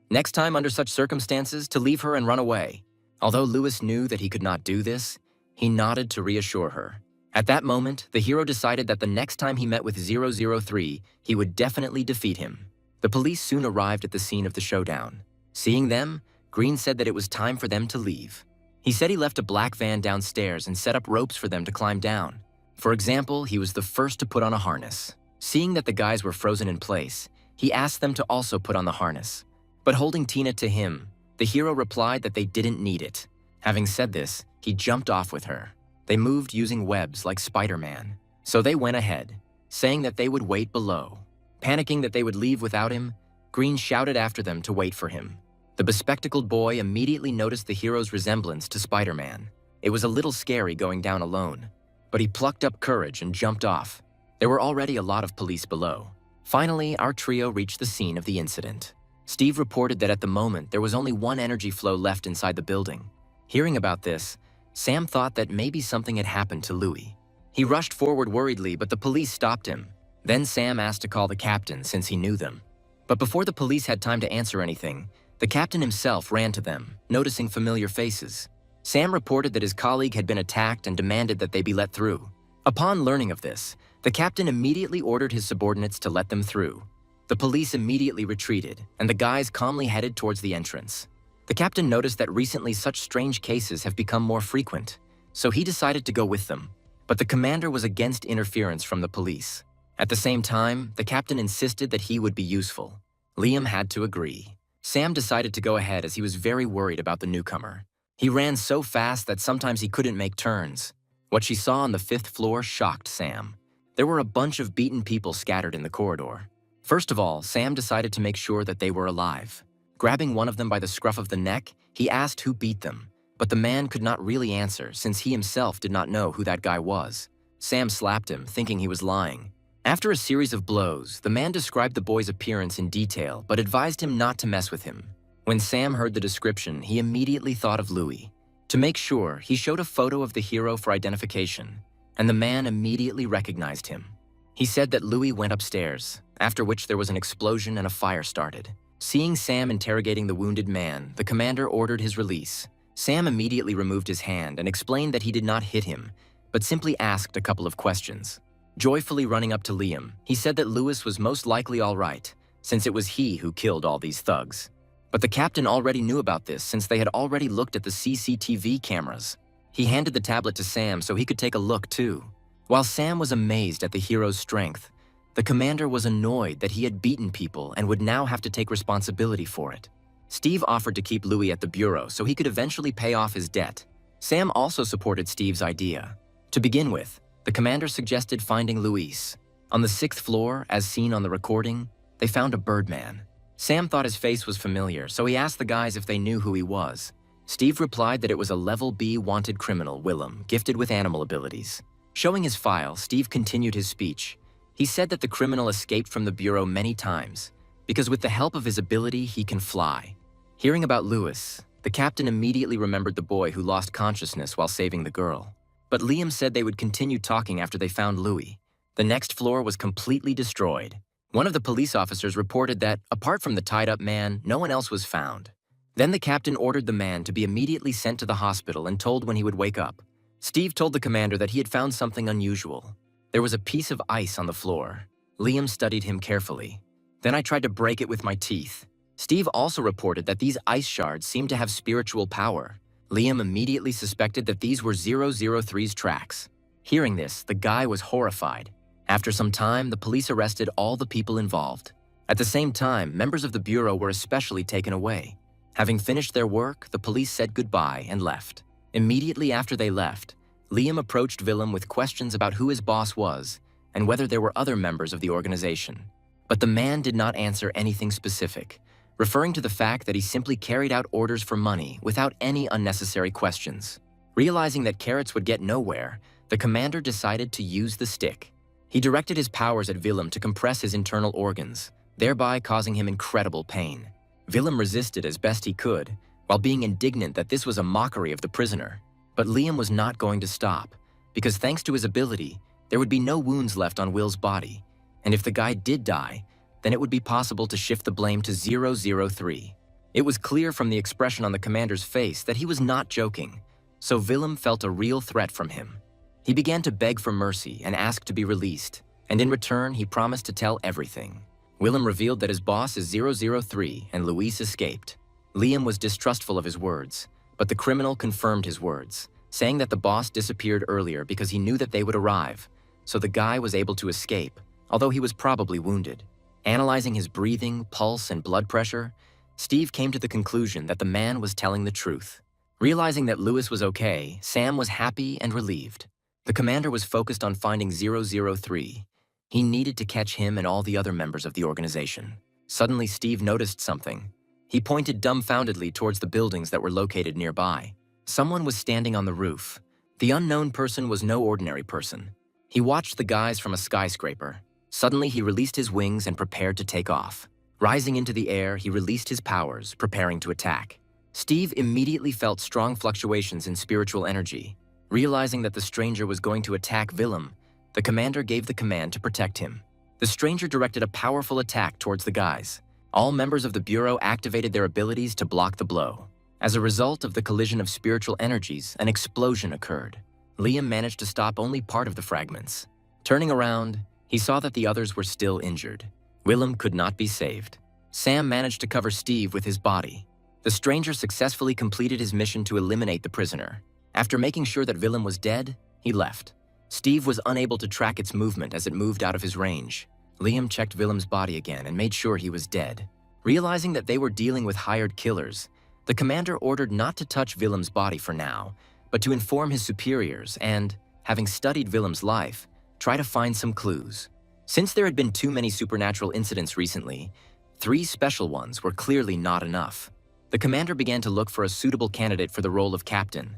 next time under such circumstances, to leave her and run away. Although Louis knew that he could not do this, he nodded to reassure her. At that moment, the hero decided that the next time he met with 003, he would definitely defeat him. The police soon arrived at the scene of the showdown. Seeing them, Green said that it was time for them to leave. He said he left a black van downstairs and set up ropes for them to climb down. For example, he was the first to put on a harness. Seeing that the guys were frozen in place, he asked them to also put on the harness. But holding Tina to him, the hero replied that they didn't need it. Having said this, he jumped off with her. They moved using webs like Spider-Man, so they went ahead, saying that they would wait below. Panicking that they would leave without him, Green shouted after them to wait for him. The bespectacled boy immediately noticed the hero's resemblance to Spider-Man. It was a little scary going down alone, but he plucked up courage and jumped off. There were already a lot of police below. Finally, our trio reached the scene of the incident. Steve reported that at the moment there was only one energy flow left inside the building. Hearing about this, Sam thought that maybe something had happened to Louis. He rushed forward worriedly, but the police stopped him. Then Sam asked to call the captain since he knew them. But before the police had time to answer anything, the captain himself ran to them, noticing familiar faces. Sam reported that his colleague had been attacked and demanded that they be let through. Upon learning of this, the captain immediately ordered his subordinates to let them through. The police immediately retreated, and the guys calmly headed towards the entrance. The captain noticed that recently such strange cases have become more frequent, so he decided to go with them. But the commander was against interference from the police. At the same time, the captain insisted that he would be useful. Liam had to agree. Sam decided to go ahead as he was very worried about the newcomer. He ran so fast that sometimes he couldn't make turns. What she saw on the 5th floor shocked Sam. There were a bunch of beaten people scattered in the corridor. First of all, Sam decided to make sure that they were alive. Grabbing one of them by the scruff of the neck, he asked who beat them, but the man could not really answer since he himself did not know who that guy was. Sam slapped him, thinking he was lying. After a series of blows, the man described the boy's appearance in detail but advised him not to mess with him. When Sam heard the description, he immediately thought of Louis. To make sure, he showed a photo of the hero for identification, and the man immediately recognized him. He said that Louis went upstairs, after which there was an explosion and a fire started. Seeing Sam interrogating the wounded man, the commander ordered his release. Sam immediately removed his hand and explained that he did not hit him, but simply asked a couple of questions. Joyfully running up to Liam, he said that Louis was most likely all right, since it was he who killed all these thugs. But the captain already knew about this since they had already looked at the CCTV cameras. He handed the tablet to Sam so he could take a look too. While Sam was amazed at the hero's strength, the commander was annoyed that he had beaten people and would now have to take responsibility for it. Steve offered to keep Louis at the bureau so he could eventually pay off his debt. Sam also supported Steve's idea. To begin with, the commander suggested finding Luis. On the 6th floor, as seen on the recording, they found a birdman. Sam thought his face was familiar, so he asked the guys if they knew who he was. Steve replied that it was a level B wanted criminal, Willem, gifted with animal abilities. Showing his file, Steve continued his speech. He said that the criminal escaped from the bureau many times, because with the help of his ability, he can fly. Hearing about Louis, the captain immediately remembered the boy who lost consciousness while saving the girl. But Liam said they would continue talking after they found Louis. The next floor was completely destroyed. One of the police officers reported that, apart from the tied-up man, no one else was found. Then the captain ordered the man to be immediately sent to the hospital and told when he would wake up. Steve told the commander that he had found something unusual. There was a piece of ice on the floor. Liam studied him carefully. Then I tried to break it with my teeth. Steve also reported that these ice shards seemed to have spiritual power. Liam immediately suspected that these were 003's tracks. Hearing this, the guy was horrified. After some time, the police arrested all the people involved. At the same time, members of the bureau were especially taken away. Having finished their work, the police said goodbye and left. Immediately after they left, Liam approached Willem with questions about who his boss was and whether there were other members of the organization. But the man did not answer anything specific, referring to the fact that he simply carried out orders for money without any unnecessary questions. Realizing that carrots would get nowhere, the commander decided to use the stick. He directed his powers at Willem to compress his internal organs, thereby causing him incredible pain. Willem resisted as best he could, while being indignant that this was a mockery of the prisoner. But Liam was not going to stop, because thanks to his ability, there would be no wounds left on Will's body, and if the guy did die, then it would be possible to shift the blame to 003. It was clear from the expression on the commander's face that he was not joking, so Willem felt a real threat from him. He began to beg for mercy and asked to be released, and in return, he promised to tell everything. Willem revealed that his boss is 003 and Luis escaped. Liam was distrustful of his words, but the criminal confirmed his words, saying that the boss disappeared earlier because he knew that they would arrive, so the guy was able to escape, although he was probably wounded. Analyzing his breathing, pulse, and blood pressure, Steve came to the conclusion that the man was telling the truth. Realizing that Louis was okay, Sam was happy and relieved. The commander was focused on finding 003. He needed to catch him and all the other members of the organization. Suddenly, Steve noticed something. He pointed dumbfoundedly towards the buildings that were located nearby. Someone was standing on the roof. The unknown person was no ordinary person. He watched the guys from a skyscraper. Suddenly, he released his wings and prepared to take off. Rising into the air, he released his powers, preparing to attack. Steve immediately felt strong fluctuations in spiritual energy. Realizing that the stranger was going to attack Willem, the commander gave the command to protect him. The stranger directed a powerful attack towards the guys. All members of the Bureau activated their abilities to block the blow. As a result of the collision of spiritual energies, an explosion occurred. Liam managed to stop only part of the fragments. Turning around, he saw that the others were still injured. Willem could not be saved. Sam managed to cover Steve with his body. The stranger successfully completed his mission to eliminate the prisoner. After making sure that Willem was dead, he left. Steve was unable to track its movement as it moved out of his range. Liam checked Willem's body again and made sure he was dead. Realizing that they were dealing with hired killers, the commander ordered not to touch Willem's body for now, but to inform his superiors and, having studied Willem's life, try to find some clues. Since there had been too many supernatural incidents recently, 3 special ones were clearly not enough. The commander began to look for a suitable candidate for the role of captain.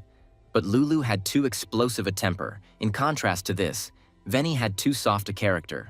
But Lulu had too explosive a temper. In contrast to this, Venny had too soft a character.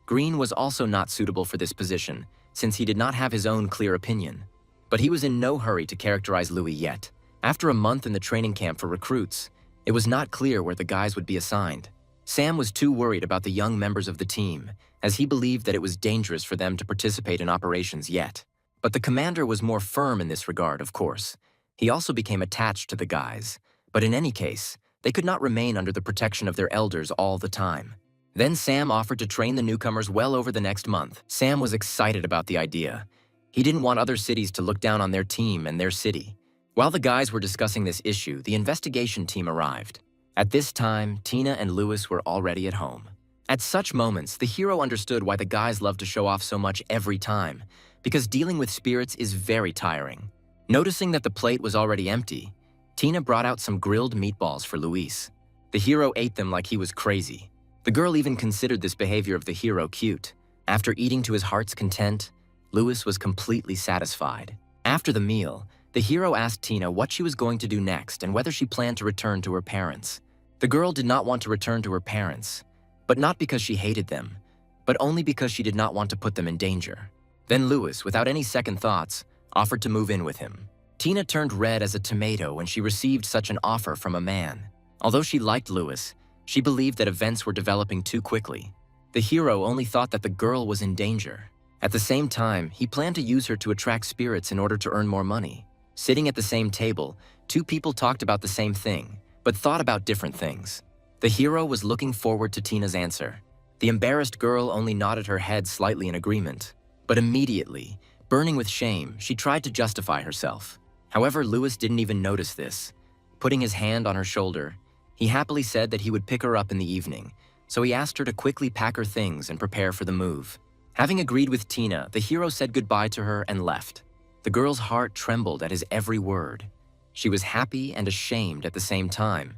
Green was also not suitable for this position, since he did not have his own clear opinion. But he was in no hurry to characterize Louis yet. After a month in the training camp for recruits, it was not clear where the guys would be assigned. Sam was too worried about the young members of the team, as he believed that it was dangerous for them to participate in operations yet. But the commander was more firm in this regard, of course. He also became attached to the guys, but in any case, they could not remain under the protection of their elders all the time. Then Sam offered to train the newcomers well over the next month. Sam was excited about the idea. He didn't want other cities to look down on their team and their city. While the guys were discussing this issue, the investigation team arrived. At this time, Tina and Louis were already at home. At such moments, the hero understood why the guys loved to show off so much every time, because dealing with spirits is very tiring. Noticing that the plate was already empty, Tina brought out some grilled meatballs for Luis. The hero ate them like he was crazy. The girl even considered this behavior of the hero cute. After eating to his heart's content, Louis was completely satisfied. After the meal, the hero asked Tina what she was going to do next and whether she planned to return to her parents. The girl did not want to return to her parents, but not because she hated them, but only because she did not want to put them in danger. Then Louis, without any second thoughts, offered to move in with him. Tina turned red as a tomato when she received such an offer from a man. Although she liked Louis, she believed that events were developing too quickly. The hero only thought that the girl was in danger. At the same time, he planned to use her to attract spirits in order to earn more money. Sitting at the same table, 2 people talked about the same thing, but thought about different things. The hero was looking forward to Tina's answer. The embarrassed girl only nodded her head slightly in agreement. But immediately, burning with shame, she tried to justify herself. However, Louis didn't even notice this. Putting his hand on her shoulder, he happily said that he would pick her up in the evening, so he asked her to quickly pack her things and prepare for the move. Having agreed with Tina, the hero said goodbye to her and left. The girl's heart trembled at his every word. She was happy and ashamed at the same time.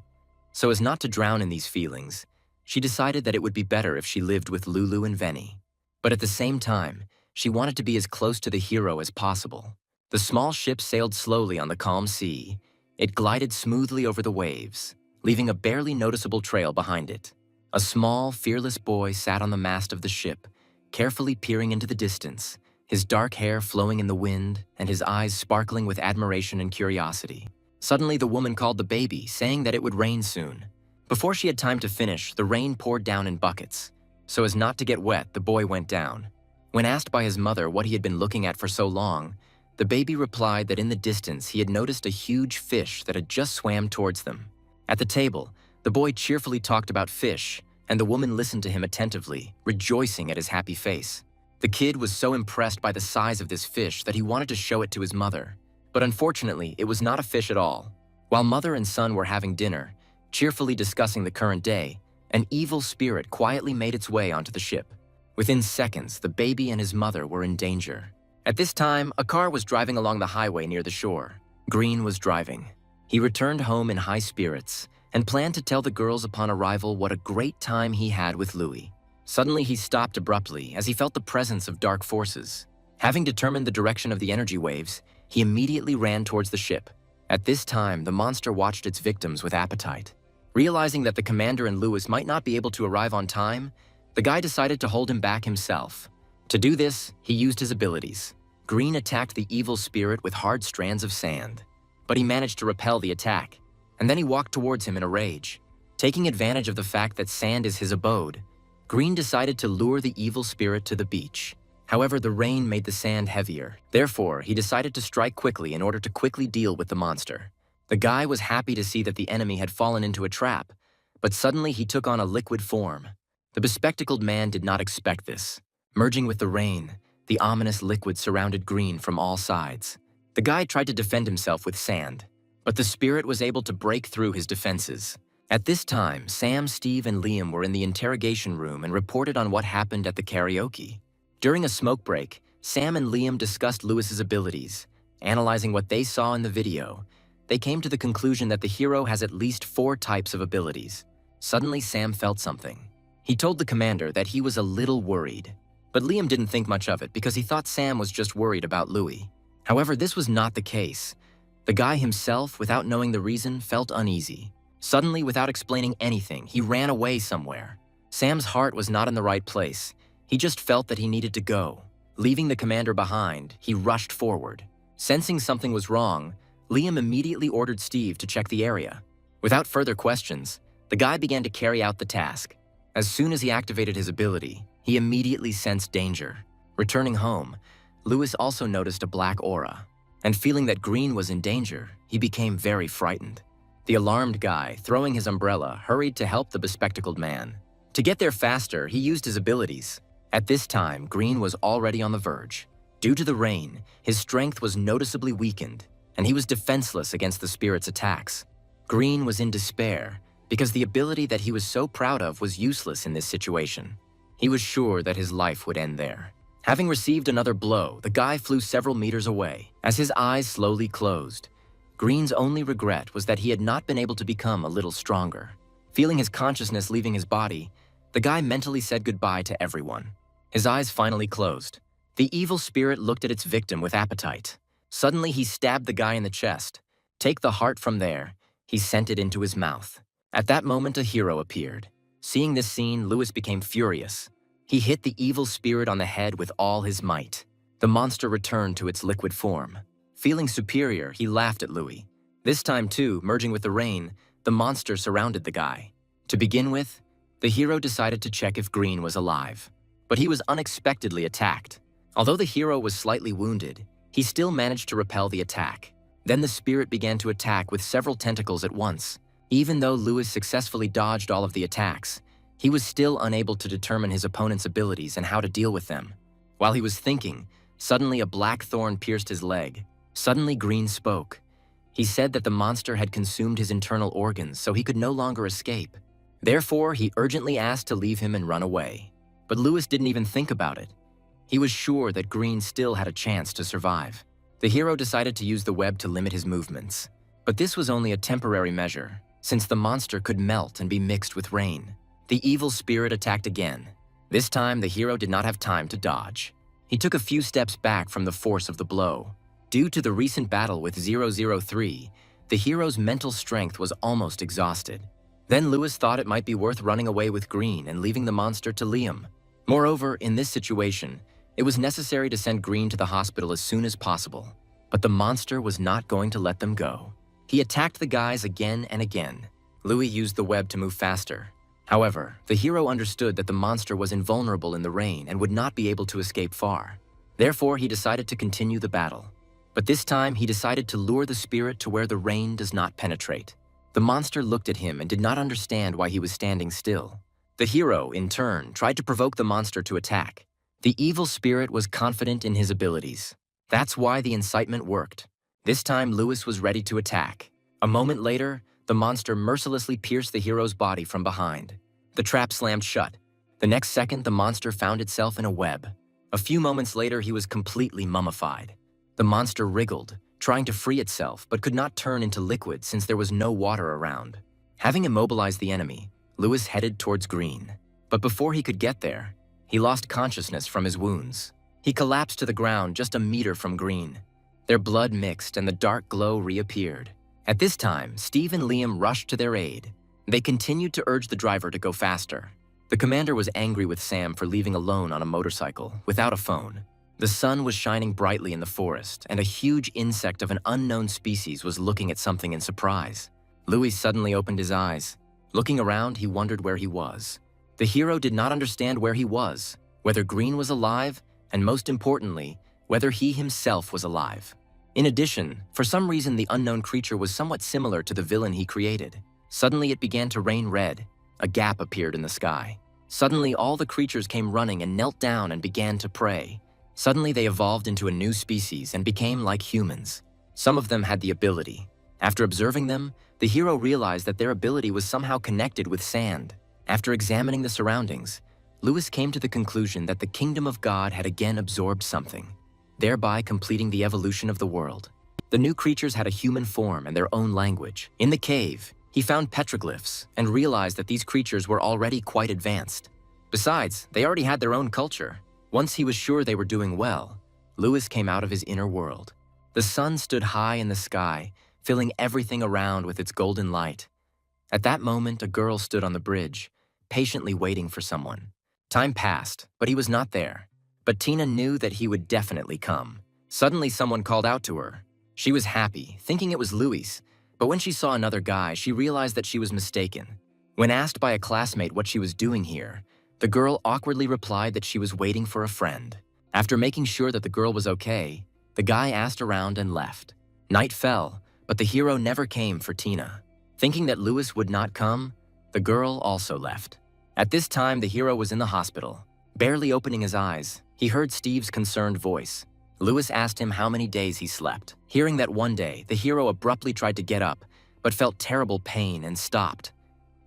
So as not to drown in these feelings, she decided that it would be better if she lived with Lulu and Venny. But at the same time, she wanted to be as close to the hero as possible. The small ship sailed slowly on the calm sea. It glided smoothly over the waves, leaving a barely noticeable trail behind it. A small, fearless boy sat on the mast of the ship, carefully peering into the distance, his dark hair flowing in the wind and his eyes sparkling with admiration and curiosity. Suddenly, the woman called the baby, saying that it would rain soon. Before she had time to finish, the rain poured down in buckets. So as not to get wet, the boy went down. When asked by his mother what he had been looking at for so long, the baby replied that in the distance he had noticed a huge fish that had just swam towards them. At the table, the boy cheerfully talked about fish, and the woman listened to him attentively, rejoicing at his happy face. The kid was so impressed by the size of this fish that he wanted to show it to his mother. But unfortunately, it was not a fish at all. While mother and son were having dinner, cheerfully discussing the current day, an evil spirit quietly made its way onto the ship. Within seconds, the baby and his mother were in danger. At this time, a car was driving along the highway near the shore. Green was driving. He returned home in high spirits and planned to tell the girls upon arrival what a great time he had with Louis. Suddenly, he stopped abruptly as he felt the presence of dark forces. Having determined the direction of the energy waves, he immediately ran towards the ship. At this time, the monster watched its victims with appetite. Realizing that the commander and Louis might not be able to arrive on time, the guy decided to hold him back himself. To do this, he used his abilities. Green attacked the evil spirit with hard strands of sand, but he managed to repel the attack, and then he walked towards him in a rage. Taking advantage of the fact that sand is his abode, Green decided to lure the evil spirit to the beach. However, the rain made the sand heavier. Therefore, he decided to strike quickly in order to quickly deal with the monster. The guy was happy to see that the enemy had fallen into a trap, but suddenly he took on a liquid form. The bespectacled man did not expect this. Merging with the rain, the ominous liquid surrounded Green from all sides. The guy tried to defend himself with sand, but the spirit was able to break through his defenses. At this time, Sam, Steve, and Liam were in the interrogation room and reported on what happened at the karaoke. During a smoke break, Sam and Liam discussed Lewis's abilities. Analyzing what they saw in the video, they came to the conclusion that the hero has at least 4 types of abilities. Suddenly, Sam felt something. He told the commander that he was a little worried. But Liam didn't think much of it because he thought Sam was just worried about Louis. However, this was not the case. The guy himself, without knowing the reason, felt uneasy. Suddenly, without explaining anything, he ran away somewhere. Sam's heart was not in the right place. He just felt that he needed to go. Leaving the commander behind, he rushed forward. Sensing something was wrong, Liam immediately ordered Steve to check the area. Without further questions, the guy began to carry out the task. As soon as he activated his ability, he immediately sensed danger. Returning home, Lewis also noticed a black aura, and feeling that Green was in danger, he became very frightened. The alarmed guy, throwing his umbrella, hurried to help the bespectacled man. To get there faster, he used his abilities. At this time, Green was already on the verge. Due to the rain, his strength was noticeably weakened, and he was defenseless against the spirit's attacks. Green was in despair because the ability that he was so proud of was useless in this situation. He was sure that his life would end there. Having received another blow, the guy flew several meters away as his eyes slowly closed. Green's only regret was that he had not been able to become a little stronger. Feeling his consciousness leaving his body, the guy mentally said goodbye to everyone. His eyes finally closed. The evil spirit looked at its victim with appetite. Suddenly, he stabbed the guy in the chest. Take the heart from there. He sent it into his mouth. At that moment, a hero appeared. Seeing this scene, Lewis became furious. He hit the evil spirit on the head with all his might. The monster returned to its liquid form. Feeling superior, he laughed at Louis. This time too, merging with the rain, the monster surrounded the guy. To begin with, the hero decided to check if Green was alive. But he was unexpectedly attacked. Although the hero was slightly wounded, he still managed to repel the attack. Then the spirit began to attack with several tentacles at once. Even though Lewis successfully dodged all of the attacks, he was still unable to determine his opponent's abilities and how to deal with them. While he was thinking, suddenly a black thorn pierced his leg. Suddenly, Green spoke. He said that the monster had consumed his internal organs, so he could no longer escape. Therefore, he urgently asked to leave him and run away. But Lewis didn't even think about it. He was sure that Green still had a chance to survive. The hero decided to use the web to limit his movements. But this was only a temporary measure, since the monster could melt and be mixed with rain. The evil spirit attacked again. This time, the hero did not have time to dodge. He took a few steps back from the force of the blow. Due to the recent battle with 003, the hero's mental strength was almost exhausted. Then Lewis thought it might be worth running away with Green and leaving the monster to Liam. Moreover, in this situation, it was necessary to send Green to the hospital as soon as possible. But the monster was not going to let them go. He attacked the guys again and again. Louis used the web to move faster. However, the hero understood that the monster was invulnerable in the rain and would not be able to escape far. Therefore, he decided to continue the battle. But this time, he decided to lure the spirit to where the rain does not penetrate. The monster looked at him and did not understand why he was standing still. The hero, in turn, tried to provoke the monster to attack. The evil spirit was confident in his abilities. That's why the incitement worked. This time, Lewis was ready to attack. A moment later, the monster mercilessly pierced the hero's body from behind. The trap slammed shut. The next second, the monster found itself in a web. A few moments later, he was completely mummified. The monster wriggled, trying to free itself, but could not turn into liquid since there was no water around. Having immobilized the enemy, Lewis headed towards Green. But before he could get there, he lost consciousness from his wounds. He collapsed to the ground just a meter from Green. Their blood mixed and the dark glow reappeared. At this time, Steve and Liam rushed to their aid. They continued to urge the driver to go faster. The commander was angry with Sam for leaving alone on a motorcycle, without a phone. The sun was shining brightly in the forest, and a huge insect of an unknown species was looking at something in surprise. Louis suddenly opened his eyes. Looking around, he wondered where he was. The hero did not understand where he was, whether Green was alive, and most importantly, whether he himself was alive. In addition, for some reason the unknown creature was somewhat similar to the villain he created. Suddenly it began to rain red. A gap appeared in the sky. Suddenly all the creatures came running and knelt down and began to pray. Suddenly they evolved into a new species and became like humans. Some of them had the ability. After observing them, the hero realized that their ability was somehow connected with sand. After examining the surroundings, Lewis came to the conclusion that the kingdom of God had again absorbed something, thereby completing the evolution of the world. The new creatures had a human form and their own language. In the cave, he found petroglyphs and realized that these creatures were already quite advanced. Besides, they already had their own culture. Once he was sure they were doing well, Lewis came out of his inner world. The sun stood high in the sky, filling everything around with its golden light. At that moment, a girl stood on the bridge, patiently waiting for someone. Time passed, but he was not there. But Tina knew that he would definitely come. Suddenly, someone called out to her. She was happy, thinking it was Louis, but when she saw another guy, she realized that she was mistaken. When asked by a classmate what she was doing here, the girl awkwardly replied that she was waiting for a friend. After making sure that the girl was okay, the guy asked around and left. Night fell, but the hero never came for Tina. Thinking that Louis would not come, the girl also left. At this time, the hero was in the hospital. Barely opening his eyes, he heard Steve's concerned voice. Louis asked him how many days he slept. Hearing that one day, the hero abruptly tried to get up, but felt terrible pain and stopped.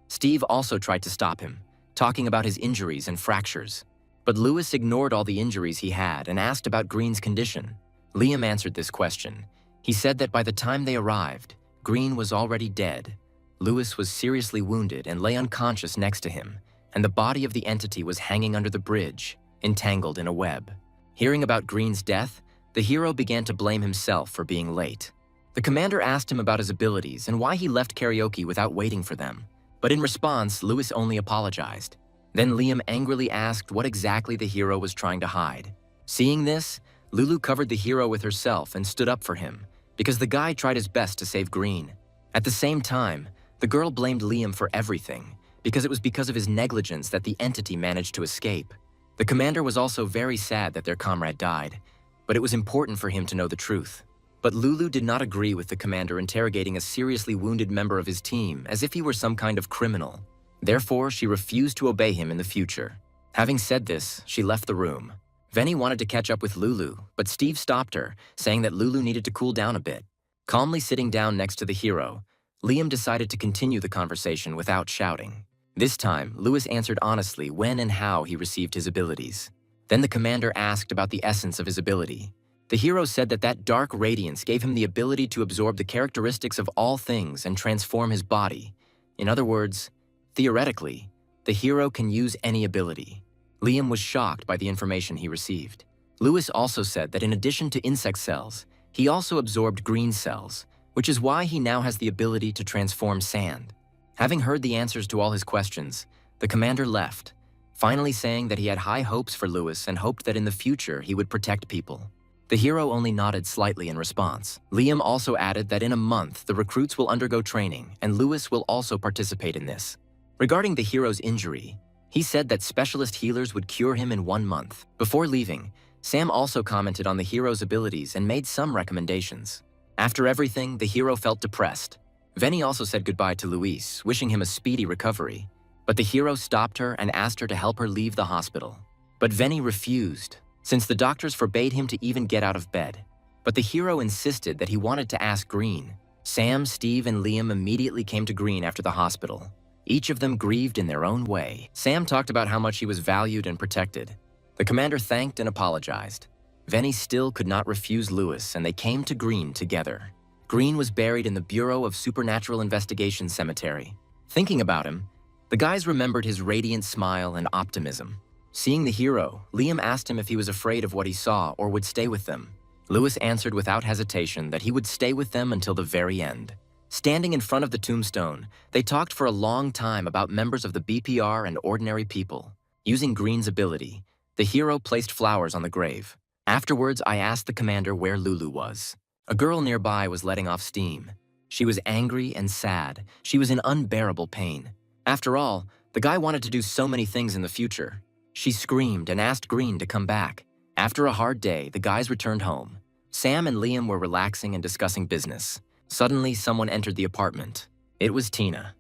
Steve also tried to stop him, talking about his injuries and fractures. But Louis ignored all the injuries he had and asked about Green's condition. Liam answered this question. He said that by the time they arrived, Green was already dead. Louis was seriously wounded and lay unconscious next to him, and the body of the entity was hanging under the bridge, entangled in a web. Hearing about Green's death, the hero began to blame himself for being late. The commander asked him about his abilities and why he left karaoke without waiting for them. But in response, Louis only apologized. Then Liam angrily asked what exactly the hero was trying to hide. Seeing this, Lulu covered the hero with herself and stood up for him, because the guy tried his best to save Green. At the same time, the girl blamed Liam for everything, because it was because of his negligence that the entity managed to escape. The commander was also very sad that their comrade died, but it was important for him to know the truth. But Lulu did not agree with the commander interrogating a seriously wounded member of his team as if he were some kind of criminal. Therefore, she refused to obey him in the future. Having said this, she left the room. Venny wanted to catch up with Lulu, but Steve stopped her, saying that Lulu needed to cool down a bit. Calmly sitting down next to the hero, Liam decided to continue the conversation without shouting. This time, Louis answered honestly when and how he received his abilities. Then the commander asked about the essence of his ability. The hero said that dark radiance gave him the ability to absorb the characteristics of all things and transform his body. In other words, theoretically, the hero can use any ability. Liam was shocked by the information he received. Louis also said that in addition to insect cells, he also absorbed green cells, which is why he now has the ability to transform sand. Having heard the answers to all his questions, the commander left, finally saying that he had high hopes for Louis and hoped that in the future he would protect people. The hero only nodded slightly in response. Liam also added that in a month the recruits will undergo training and Louis will also participate in this. Regarding the hero's injury, he said that specialist healers would cure him in 1 month. Before leaving, Sam also commented on the hero's abilities and made some recommendations. After everything, the hero felt depressed. Venny also said goodbye to Louise, wishing him a speedy recovery. But the hero stopped her and asked her to help her leave the hospital. But Venny refused, since the doctors forbade him to even get out of bed. But the hero insisted that he wanted to ask Green. Sam, Steve, and Liam immediately came to Green after the hospital. Each of them grieved in their own way. Sam talked about how much he was valued and protected. The commander thanked and apologized. Venny still could not refuse Louis, and they came to Green together. Green was buried in the Bureau of Supernatural Investigation cemetery. Thinking about him, the guys remembered his radiant smile and optimism. Seeing the hero, Liam asked him if he was afraid of what he saw or would stay with them. Louis answered without hesitation that he would stay with them until the very end. Standing in front of the tombstone, they talked for a long time about members of the BPR and ordinary people. Using Green's ability, the hero placed flowers on the grave. Afterwards, I asked the commander where Lulu was. A girl nearby was letting off steam. She was angry and sad. She was in unbearable pain. After all, the guy wanted to do so many things in the future. She screamed and asked Green to come back. After a hard day, the guys returned home. Sam and Liam were relaxing and discussing business. Suddenly, someone entered the apartment. It was Tina.